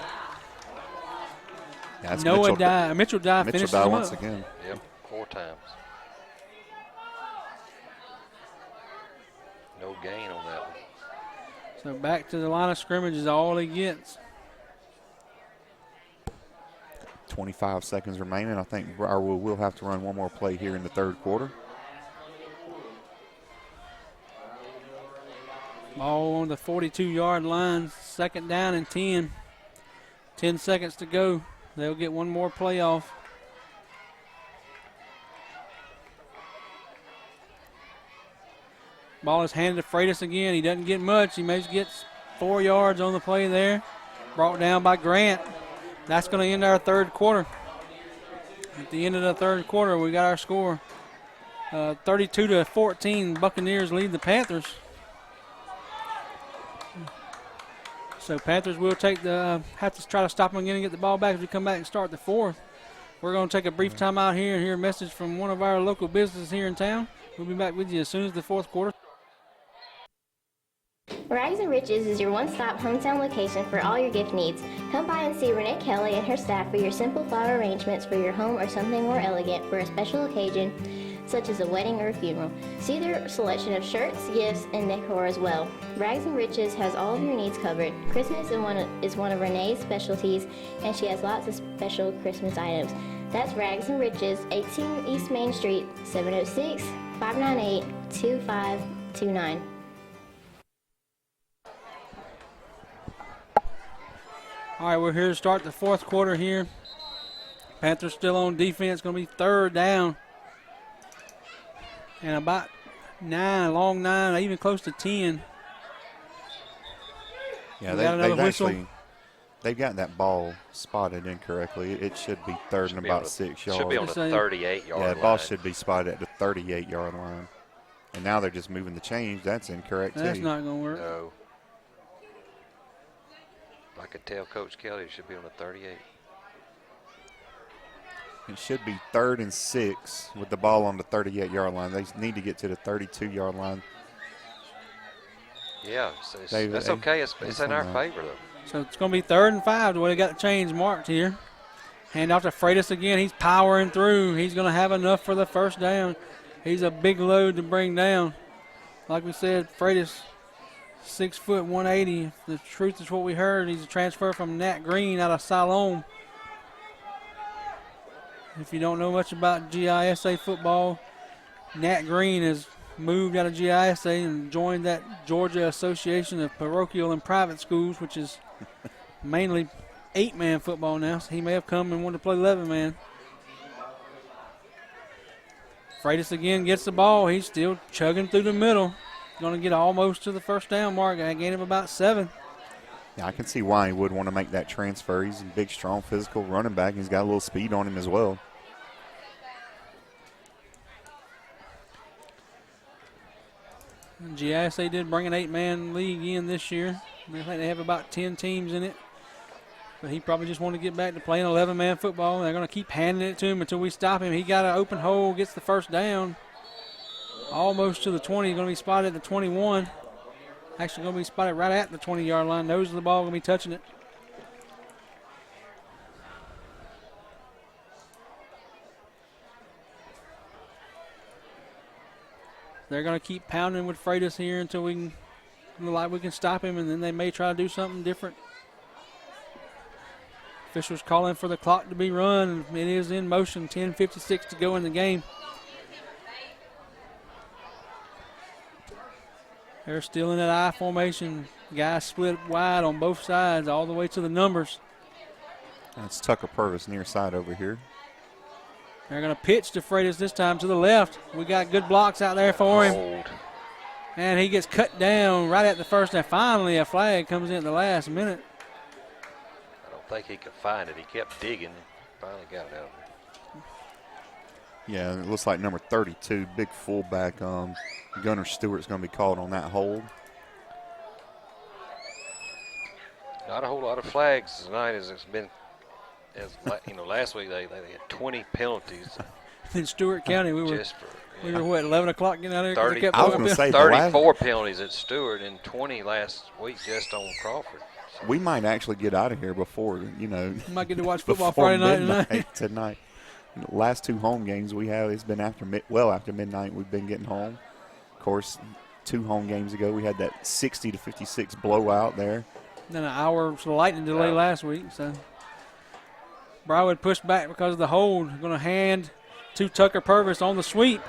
Yeah, Mitchell Dye finishes him once up. again. Yep, 4 times. No gain on that one. So back to the line of scrimmage is all he gets. 25 seconds remaining. I think Briarwood will have to run one more play here in the third quarter. Ball on the 42-yard line. 2nd down and 10. 10 seconds to go. They'll get one more play off. Ball is handed to Freitas again. He doesn't get much. He maybe gets 4 yards on the play there. Brought down by Grant. That's going to end our third quarter. At the end of the third quarter, we got our score. 32-14, Buccaneers lead the Panthers. So Panthers will have to try to stop them again and get the ball back as we come back and start the fourth. We're going to take a brief time out here and hear a message from one of our local businesses here in town. We'll be back with you as soon as the fourth quarter. Rags and Riches is your one-stop hometown location for all your gift needs. Come by and see Renee Kelly and her staff for your simple flower arrangements for your home or something more elegant for a special occasion, such as a wedding or a funeral. See their selection of shirts, gifts, and decor as well. Rags and Riches has all of your needs covered. Christmas is one of Renee's specialties, and she has lots of special Christmas items. That's Rags and Riches, 18 East Main Street, 706-598-2529. All right, we're here to start the fourth quarter here. Panthers still on defense. Going to be 3rd down. And about 9, long 9, even close to 10. Yeah, they've got that ball spotted incorrectly. It should be 3rd and about 6 yards. Should be on the 38-yard line. Yeah, the ball should be spotted at the 38-yard line. And now they're just moving the change. That's incorrect, That's too. not going to work. No. I could tell Coach Kelly it should be on the 38. It should be 3rd and 6 with the ball on the 38-yard line. They need to get to the 32-yard line. Yeah, so that's okay. It's in our favor, though. So it's going to be 3rd and 5. Well, they got the change marked here. Hand off to Freitas again. He's powering through. He's going to have enough for the first down. He's a big load to bring down. Like we said, Freitas, 6 foot 180. The truth is what we heard. He's a transfer from Nat Green out of Siloam. If you don't know much about GISA football, Nat Green has moved out of GISA and joined that Georgia Association of Parochial and Private Schools, which is mainly 8-man football now. So he may have come and wanted to play 11-man. Freitas again gets the ball. He's still chugging through the middle. Going to get almost to the first down mark. I gain him about 7. Yeah, I can see why he would want to make that transfer. He's a big, strong, physical running back. He's got a little speed on him as well. GISA did bring an 8-man league in this year. I think they have about 10 teams in it. But he probably just wanted to get back to playing 11-man football. They're going to keep handing it to him until we stop him. He got an open hole, gets the first down. Almost to the 20. He's going to be spotted at the 21. Actually going to be spotted right at the 20-yard line. Nose of the ball, going to be touching it. They're going to keep pounding with Freitas here until we can look like we can stop him, and then they may try to do something different. Officials calling for the clock to be run. It is in motion. 10:56 to go in the game. They're still in that I formation. Guys split wide on both sides all the way to the numbers. That's Tucker Purvis near side over here. They're going to pitch to Freitas this time to the left. We got good blocks out there for him. And he gets cut down right at the first. And finally a flag comes in at the last minute. I don't think he could find it. He kept digging. Finally got it out. Yeah, it looks like number 32, big fullback, Gunnar Stewart's going to be called on that hold. Not a whole lot of flags tonight as it's been last week they had 20 penalties. In Stewart County, we were what, 11 o'clock getting out of there? 'Cause they 30 kept I was throwing going to penalties. say, 34 penalties at Stewart and 20 last week just on Crawford. we might actually get out of here before, Might get to watch football before Friday night midnight tonight. The last 2 home games we have, it's been after midnight we've been getting home. Of course, 2 home games ago we had that 60-56 blowout there. Then an hour lightning delay last week. So Briarwood pushed back because of the hold. Going to hand to Tucker Purvis on the sweep.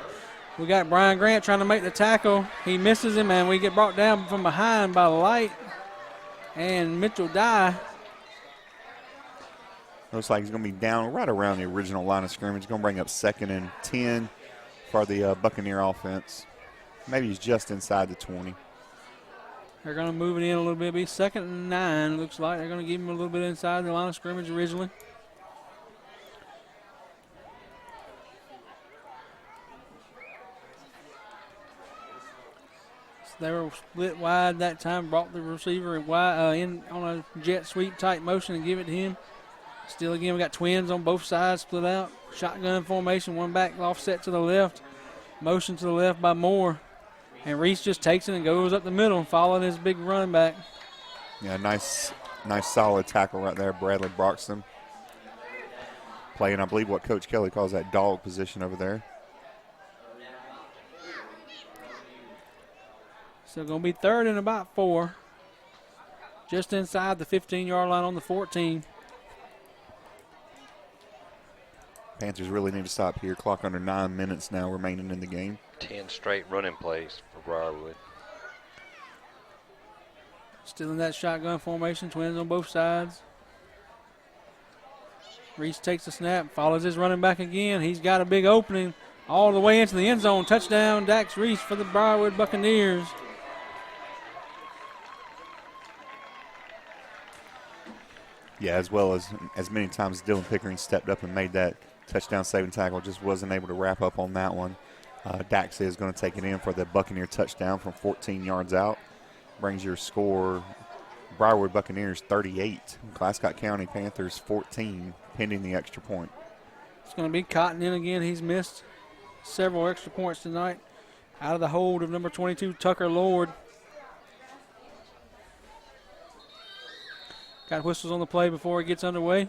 We got Brian Grant trying to make the tackle. He misses him, and we get brought down from behind by Light and Mitchell Dye. Looks like he's going to be down right around the original line of scrimmage. Going to bring up 2nd and 10 for the Buccaneer offense. Maybe he's just inside the 20. They're going to move it in a little bit. Be 2nd and 9, looks like. They're going to give him a little bit inside the line of scrimmage originally. So they were split wide that time, brought the receiver wide, in on a jet sweep type motion and give it to him. Still again, we got twins on both sides split out. Shotgun formation, one back offset to the left. Motion to the left by Moore. And Reese just takes it and goes up the middle, following his big running back. Yeah, nice solid tackle right there, Bradley Broxton. Playing, I believe, what Coach Kelly calls that dog position over there. So going to be 3rd and about 4. Just inside the 15-yard line on the 14. Panthers really need to stop here. Clock under 9 minutes now remaining in the game. 10 straight running plays for Briarwood. Still in that shotgun formation, twins on both sides. Reese takes the snap, follows his running back again. He's got a big opening all the way into the end zone. Touchdown, Dax Reese for the Briarwood Buccaneers. Yeah, as well as many times Dylan Pickering stepped up and made that touchdown saving tackle, just wasn't able to wrap up on that one. Dax is going to take it in for the Buccaneer touchdown from 14 yards out. Brings your score, Briarwood Buccaneers 38, Glascock County Panthers 14, pending the extra point. It's going to be Cotton in again. He's missed several extra points tonight. Out of the hold of number 22, Tucker Lord. Got whistles on the play before it gets underway.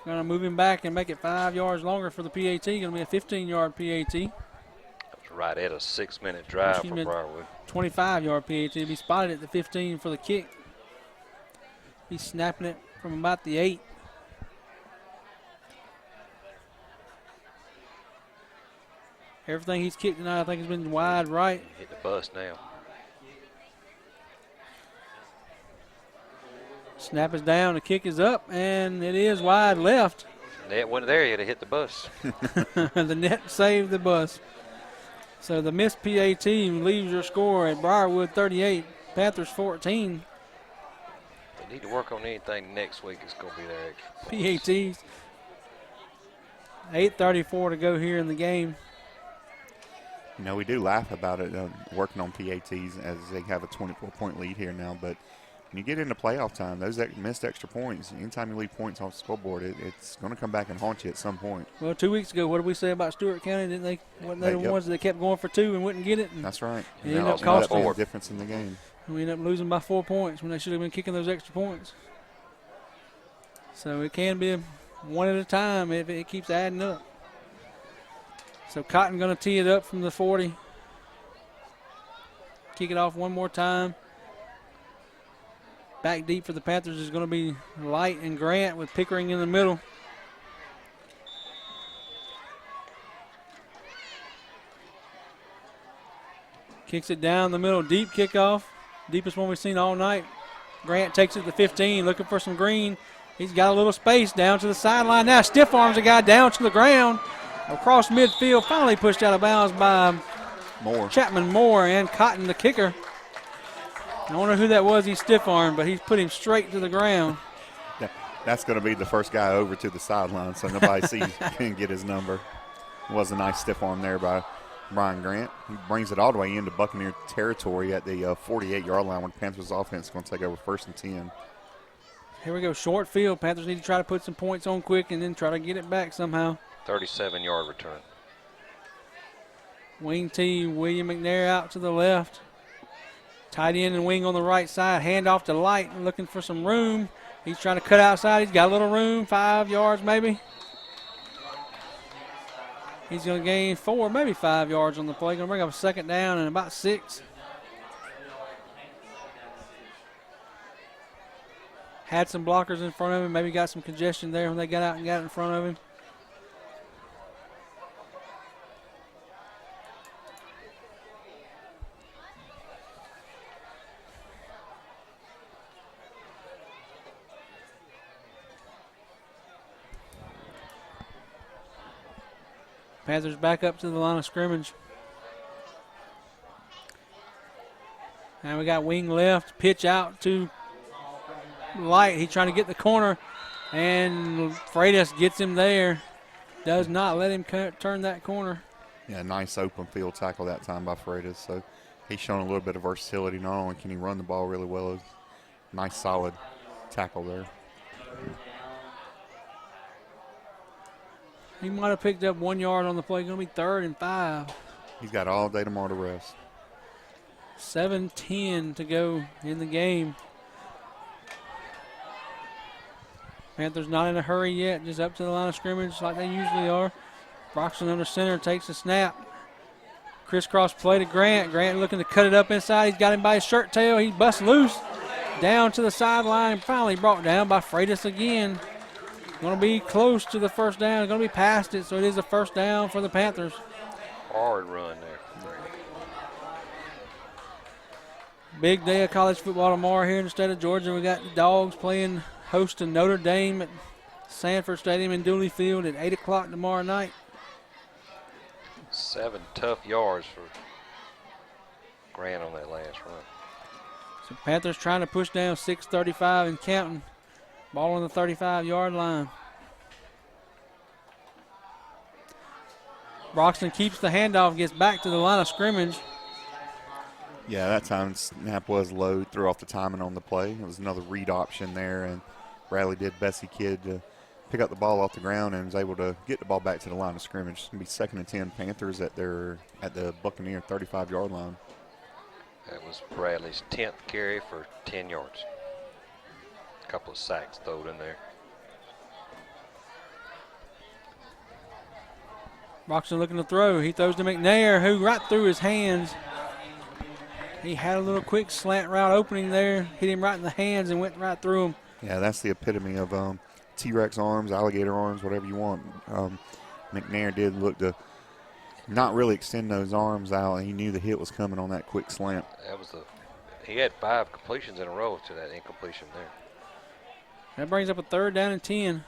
Going to move him back and make it 5 yards longer for the PAT. Going to be a 15-yard PAT. That's right at a 6-minute drive for Briarwood. 25-yard PAT. Be spotted at the 15 for the kick. He's snapping it from about the 8. Everything he's kicked tonight, I think, has been wide right. Hit the bus now. Snap is down, the kick is up, and it is wide left. Net wasn't there yet, it hit the bus. The net saved the bus. So the missed PAT leaves your score at Briarwood 38, Panthers 14. They need to work on anything next week. It's going to be their extra points. PATs. 8:34 to go here in the game. You know, we do laugh about it, working on PATs as they have a 24-point lead here now, but when you get into playoff time, those missed extra points, anytime you leave points off the scoreboard, it's going to come back and haunt you at some point. Well, 2 weeks ago, what did we say about Stewart County? Didn't they? Wasn't they the ones that kept going for 2 and wouldn't get it? And that's right. It ended up costing the difference in the game. We ended up losing by 4 points when they should have been kicking those extra points. So it can be one at a time if it keeps adding up. So Cotton going to tee it up from the 40. Kick it off one more time. Back deep for the Panthers is going to be Light and Grant with Pickering in the middle. Kicks it down the middle, deep kickoff. Deepest one we've seen all night. Grant takes it to 15, looking for some green. He's got a little space down to the sideline now. Stiff arms a guy down to the ground. Across midfield, finally pushed out of bounds by Chapman Moore and Cotton, the kicker. I wonder who that was he stiff-armed, but he's put him straight to the ground. That's going to be the first guy over to the sideline, so nobody sees can get his number. It was a nice stiff arm there by Brian Grant. He brings it all the way into Buccaneer territory at the 48-yard line when the Panthers offense is going to take over 1st and 10. Here we go, short field. Panthers need to try to put some points on quick and then try to get it back somehow. 37-yard return. Wing T, William McNair out to the left. Tight end and wing on the right side. Hand off to Light, looking for some room. He's trying to cut outside. He's got a little room, 5 yards maybe. He's going to gain 4, maybe 5 yards on the play. Going to bring up a second down and about 6. Had some blockers in front of him. Maybe got some congestion there when they got out and got in front of him. Panthers back up to the line of scrimmage. And we got wing left, pitch out to Light. He's trying to get the corner, and Freitas gets him there. Does not let him turn that corner. Yeah, nice open field tackle that time by Freitas. So he's shown a little bit of versatility. Not only can he run the ball really well, nice solid tackle there. He might have picked up 1 yard on the play. Going to be 3rd and 5. He's got all day tomorrow to rest. 7:10 to go in the game. Panthers not in a hurry yet, just up to the line of scrimmage like they usually are. Broxton under center takes a snap. Crisscross play to Grant. Grant looking to cut it up inside. He's got him by his shirt tail. He busts loose. Down to the sideline. Finally brought down by Freitas again. Going to be close to the first down. Going to be past it, so it is a first down for the Panthers. Hard run there. Big day of college football tomorrow here in the state of Georgia. We got the Dogs playing host to Notre Dame at Sanford Stadium in Dooley Field at 8 o'clock tomorrow night. 7 tough yards for Grant on that last run. So Panthers trying to push down 6:35 and counting. Ball on the 35-yard line. Broxton keeps the handoff, gets back to the line of scrimmage. Yeah, that time snap was low, threw off the timing on the play. It was another read option there, and Bradley did best he could to pick up the ball off the ground and was able to get the ball back to the line of scrimmage. It's going to be 2nd and 10 Panthers at the Buccaneer 35-yard line. That was Bradley's 10th carry for 10 yards. A couple of sacks thrown in there. Broxton looking to throw. He throws to McNair, who right through his hands. He had a little quick slant route opening there, hit him right in the hands and went right through him. Yeah, that's the epitome of T-Rex arms, alligator arms, whatever you want. McNair did look to not really extend those arms out, and he knew the hit was coming on that quick slant. He had 5 completions in a row to that incompletion there. That brings up a 3rd down and 10.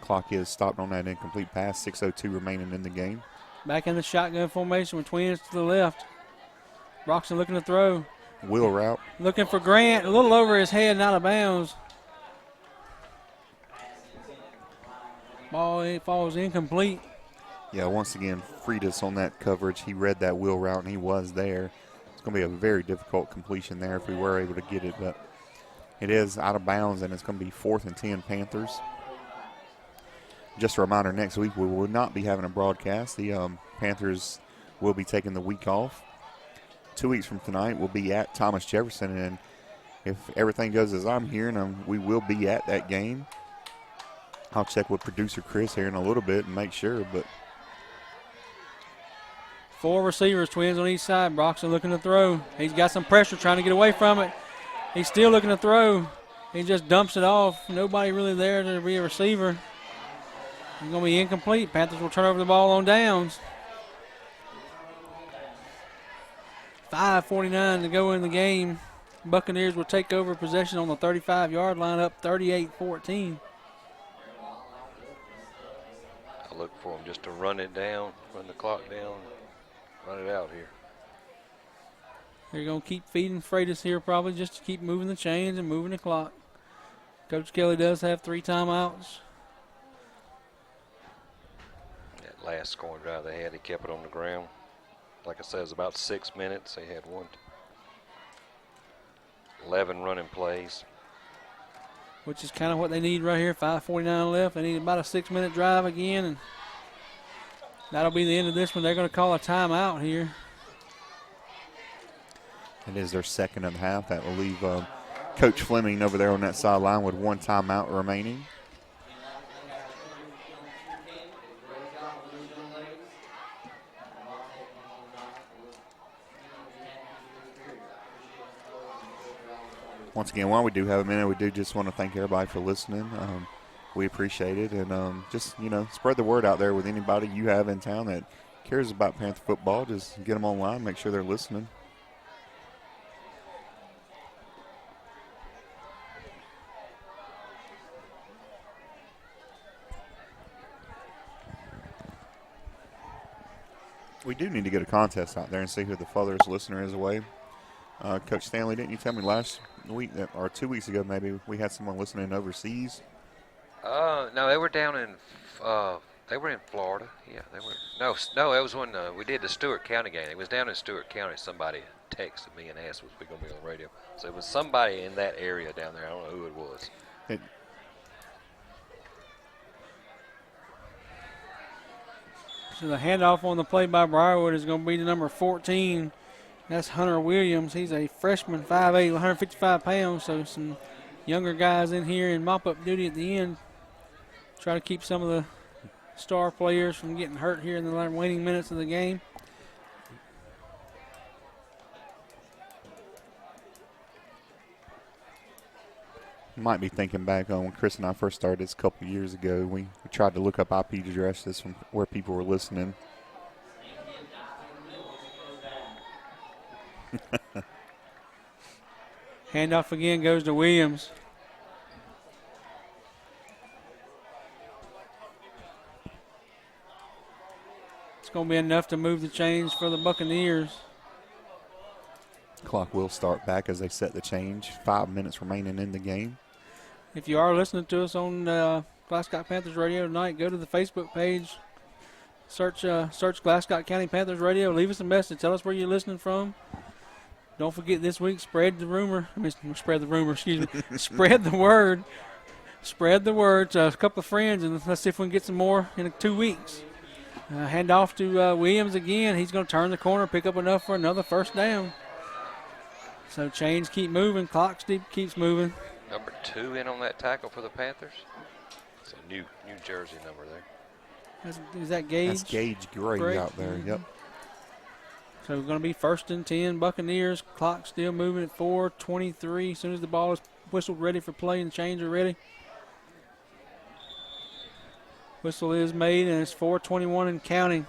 Clock is stopped on that incomplete pass, 6:02 remaining in the game. Back in the shotgun formation with twins to the left. Broxton looking to throw. Wheel route. Looking for Grant, a little over his head and out of bounds. Ball falls incomplete. Yeah, once again, Freitas on that coverage. He read that wheel route, and he was there. It's going to be a very difficult completion there if we were able to get it, but it is out of bounds, and it's going to be 4th and 10 Panthers. Just a reminder, next week we will not be having a broadcast. The Panthers will be taking the week off. 2 weeks from tonight, we'll be at Thomas Jefferson, and if everything goes as I'm hearing, we will be at that game. I'll check with producer Chris here in a little bit and make sure, but 4 receivers, twins on each side. Broxton looking to throw. He's got some pressure trying to get away from it. He's still looking to throw. He just dumps it off. Nobody really there to be a receiver. It's going to be incomplete. Panthers will turn over the ball on downs. 5:49 to go in the game. Buccaneers will take over possession on the 35-yard line, up 38-14. I look for him just to run it down, run the clock down, run it out here. They're going to keep feeding Freitas here probably just to keep moving the chains and moving the clock. Coach Kelly does have 3 timeouts. That last scoring drive they had, he kept it on the ground. Like I said, it was about 6 minutes. They had one. 11 running plays. Which is kind of what they need right here. 5:49 left. They need about a 6-minute drive again, and that'll be the end of this one. They're going to call a timeout here. It is their second of the half. That will leave Coach Fleming over there on that sideline with 1 timeout remaining. Once again, while we do have a minute, we do just want to thank everybody for listening. We appreciate it. And just, spread the word out there with anybody you have in town that cares about Panther football. Just get them online, make sure they're listening. We do need to get a contest out there and see who the farthest listener is away. Coach Stanley, didn't you tell me last week or 2 weeks ago maybe we had someone listening overseas? No, they were down in they were in Florida. Yeah, they were. No, it was when we did the Stewart County game. It was down in Stewart County. Somebody texted me and asked was we going to be on the radio. So it was somebody in that area down there. I don't know who it was. So the handoff on the play by Briarwood is going to be to number 14. That's Hunter Williams. He's a freshman, 5'8", 155 pounds. So some younger guys in here in mop-up duty at the end. Try to keep some of the star players from getting hurt here in the waning minutes of the game. Might be thinking back on when Chris and I first started this a couple of years ago. We tried to look up IP addresses from where people were listening. Handoff again goes to Williams. It's going to be enough to move the chains for the Buccaneers. Clock will start back as they set the change. 5 minutes remaining in the game. If you are listening to us on Glascock Panthers Radio tonight, go to the Facebook page. Search Glascock County Panthers Radio. Leave us a message. Tell us where you're listening from. Don't forget this week, spread the word. Spread the word. Spread the word to a couple of friends, and let's see if we can get some more in 2 weeks. Hand off to Williams again. He's going to turn the corner, pick up enough for another first down. So chains keep moving. Clock keeps moving. Number 2 in on that tackle for the Panthers. It's a new jersey number there. Is that Gage? That's Gage Gray out there, Yep. So we're going to be 1st and 10 Buccaneers. Clock still moving at 4:23. As soon as the ball is whistled ready for play and the chains are ready. Whistle is made, and it's 4:21 and counting.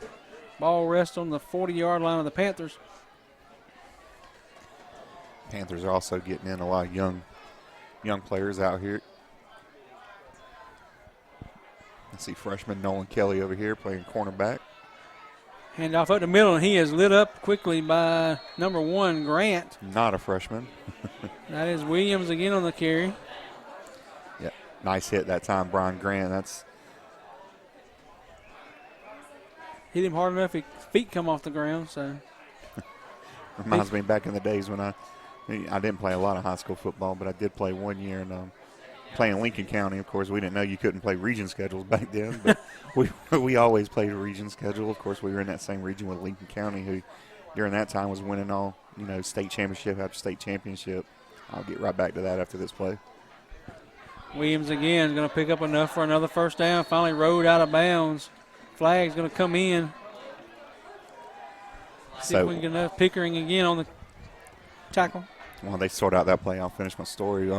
Ball rests on the 40-yard line of the Panthers. Panthers are also getting in a lot of young players out here. I see freshman Nolan Kelly over here playing cornerback. Handoff up the middle, and he is lit up quickly by number 1, Grant. Not a freshman. That is Williams again on the carry. Yeah, nice hit that time, Brian Grant. That's hit him hard enough, his feet come off the ground. So reminds me back in the days when I didn't play a lot of high school football, but I did play 1 year and playing Lincoln County. Of course, we didn't know you couldn't play region schedules back then, but we always played a region schedule. Of course, we were in that same region with Lincoln County, who during that time was winning all, state championship after state championship. I'll get right back to that after this play. Williams again is going to pick up enough for another first down. Finally rode out of bounds. Flag's going to come in. See if we can get enough. Pickering again on the tackle. While they sort out that play, I'll finish my story.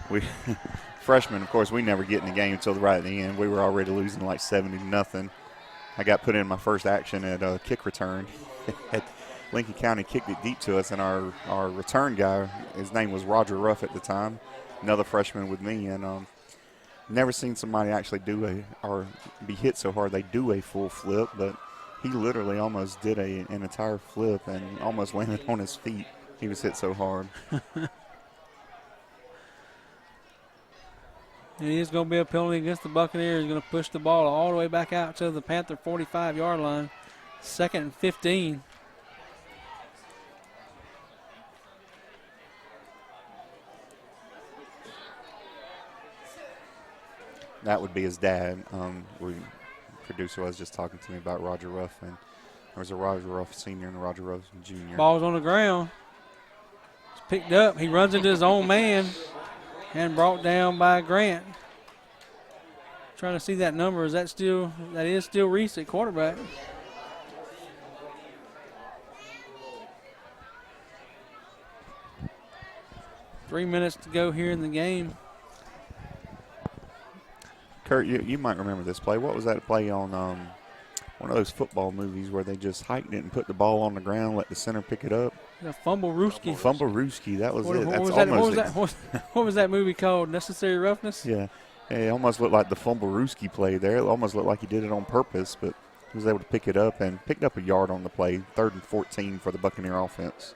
We freshmen, of course, we never get in the game until right at the end. We were already losing like 70-0. I got put in my first action at a kick return. Lincoln County kicked it deep to us, and our return guy, his name was Roger Ruff at the time, another freshman with me, and never seen somebody actually be hit so hard they do a full flip, but he literally almost did an entire flip and almost landed on his feet. He was hit so hard. It is going to be a penalty against the Buccaneers. Going to push the ball all the way back out to the Panther 45-yard line. 2nd and 15. that would be his dad. Producer was just talking to me about Roger Ruff, and there was a Roger Ruff Sr. and a Roger Ruff Jr. Ball's on the ground. It's picked up. He runs into his own man and brought down by Grant. Trying to see that number. That is still Reese at quarterback. Three minutes to go here in the game. Kurt, you might remember this play. What was that play on one of those football movies where they just hiked it and put the ball on the ground, let the center pick it up? The Fumble-Rooski. Fumble-Rooski, that was it. What was that movie called? Necessary Roughness? Yeah. It almost looked like the Fumble-Rooski play there. It almost looked like he did it on purpose, but he was able to pick it up and picked up a yard on the play. 3rd and 14 for the Buccaneer offense.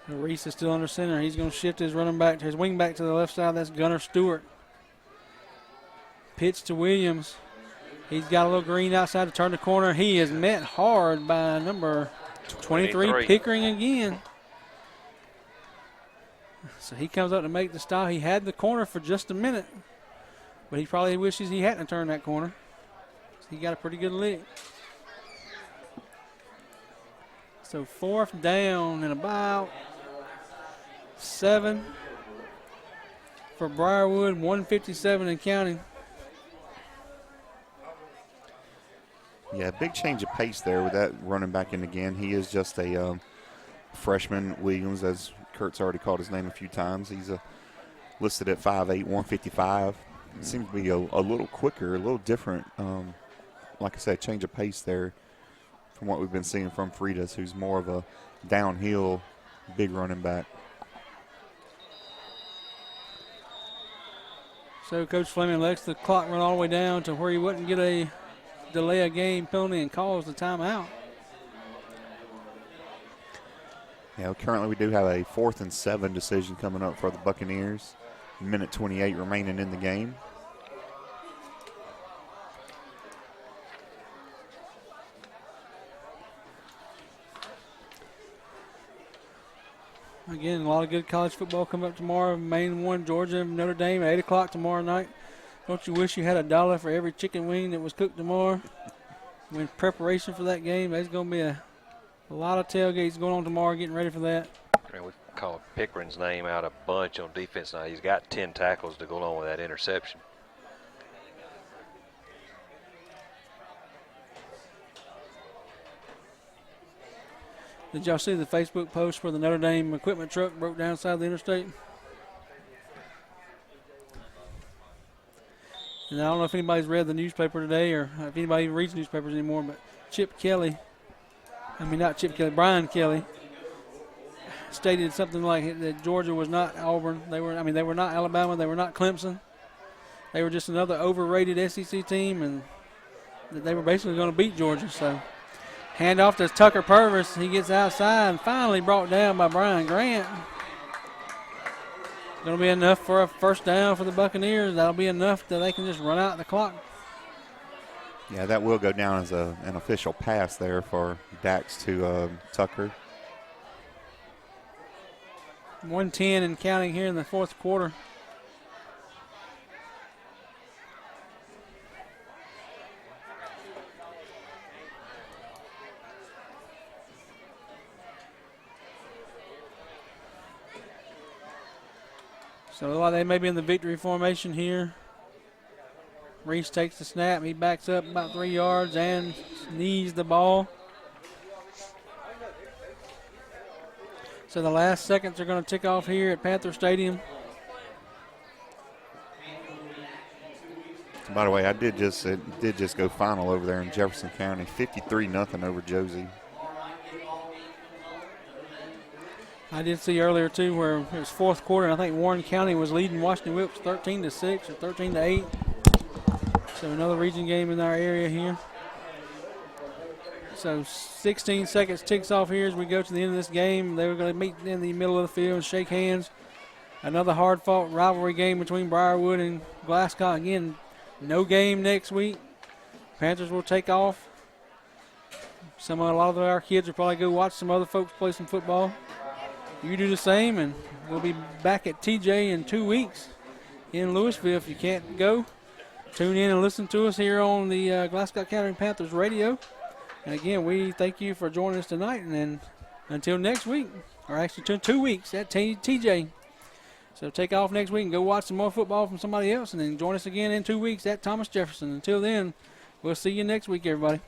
Reese is still under center. He's going to shift his wing back to the left side. That's Gunnar Stewart. Pitch to Williams. He's got a little green outside to turn the corner. He is met hard by number 23 Pickering again. So he comes up to make the stop. He had the corner for just a minute, but he probably wishes he hadn't turned that corner. He got a pretty good lick. So 4th down and about 7 for Briarwood, 157 and counting. Yeah, big change of pace there with that running back in again. He is just a freshman, Williams, as Kurt's already called his name a few times. He's listed at 5'8", 155. Seems to be a little quicker, a little different. Like I said, change of pace there from what we've been seeing from Freitas, who's more of a downhill, big running back. So Coach Fleming lets the clock run all the way down to where he wouldn't get a delay a game penalty and calls the timeout. Yeah, currently we do have a 4th and 7 decision coming up for the Buccaneers. Minute 28 remaining in the game. Again, a lot of good college football coming up tomorrow. Maine 1, Georgia, Notre Dame at 8 o'clock tomorrow night. Don't you wish you had $1 for every chicken wing that was cooked tomorrow? In preparation for that game, there's going to be a lot of tailgates going on tomorrow getting ready for that. We call Pickering's name out a bunch on defense now. He's got 10 tackles to go along with that interception. Did y'all see the Facebook post where the Notre Dame equipment truck broke down side of the interstate? And I don't know if anybody's read the newspaper today or if anybody even reads newspapers anymore, but Brian Kelly stated something like that Georgia was not Auburn. They were not Alabama. They were not Clemson. They were just another overrated SEC team, and that they were basically going to beat Georgia. So hand off to Tucker Purvis. He gets outside and finally brought down by Brian Grant. Going to be enough for a first down for the Buccaneers. That'll be enough that they can just run out the clock. Yeah, that will go down as an official pass there for Dax to Tucker. 1:10 and counting here in the 4th quarter. So it looks like they may be in the victory formation here. Reese takes the snap. He backs up about 3 yards and knees the ball. So the last seconds are going to tick off here at Panther Stadium. By the way, it did just go final over there in Jefferson County, 53-0 over Josie. I did see earlier too where it was 4th quarter, and I think Warren County was leading Washington Whips 13-6 or 13-8. So another region game in our area here. So 16 seconds ticks off here as we go to the end of this game. They were going to meet in the middle of the field and shake hands. Another hard-fought rivalry game between Briarwood and Glascock. Again, no game next week. Panthers will take off. A lot of our kids will probably go watch some other folks play some football. You do the same, and we'll be back at TJ in 2 weeks in Louisville. If you can't go, tune in and listen to us here on the Glascock Panthers Radio. And again, we thank you for joining us tonight. And then until next week, or actually 2 weeks at TJ. So take off next week and go watch some more football from somebody else. And then join us again in 2 weeks at Thomas Jefferson. Until then, we'll see you next week, everybody.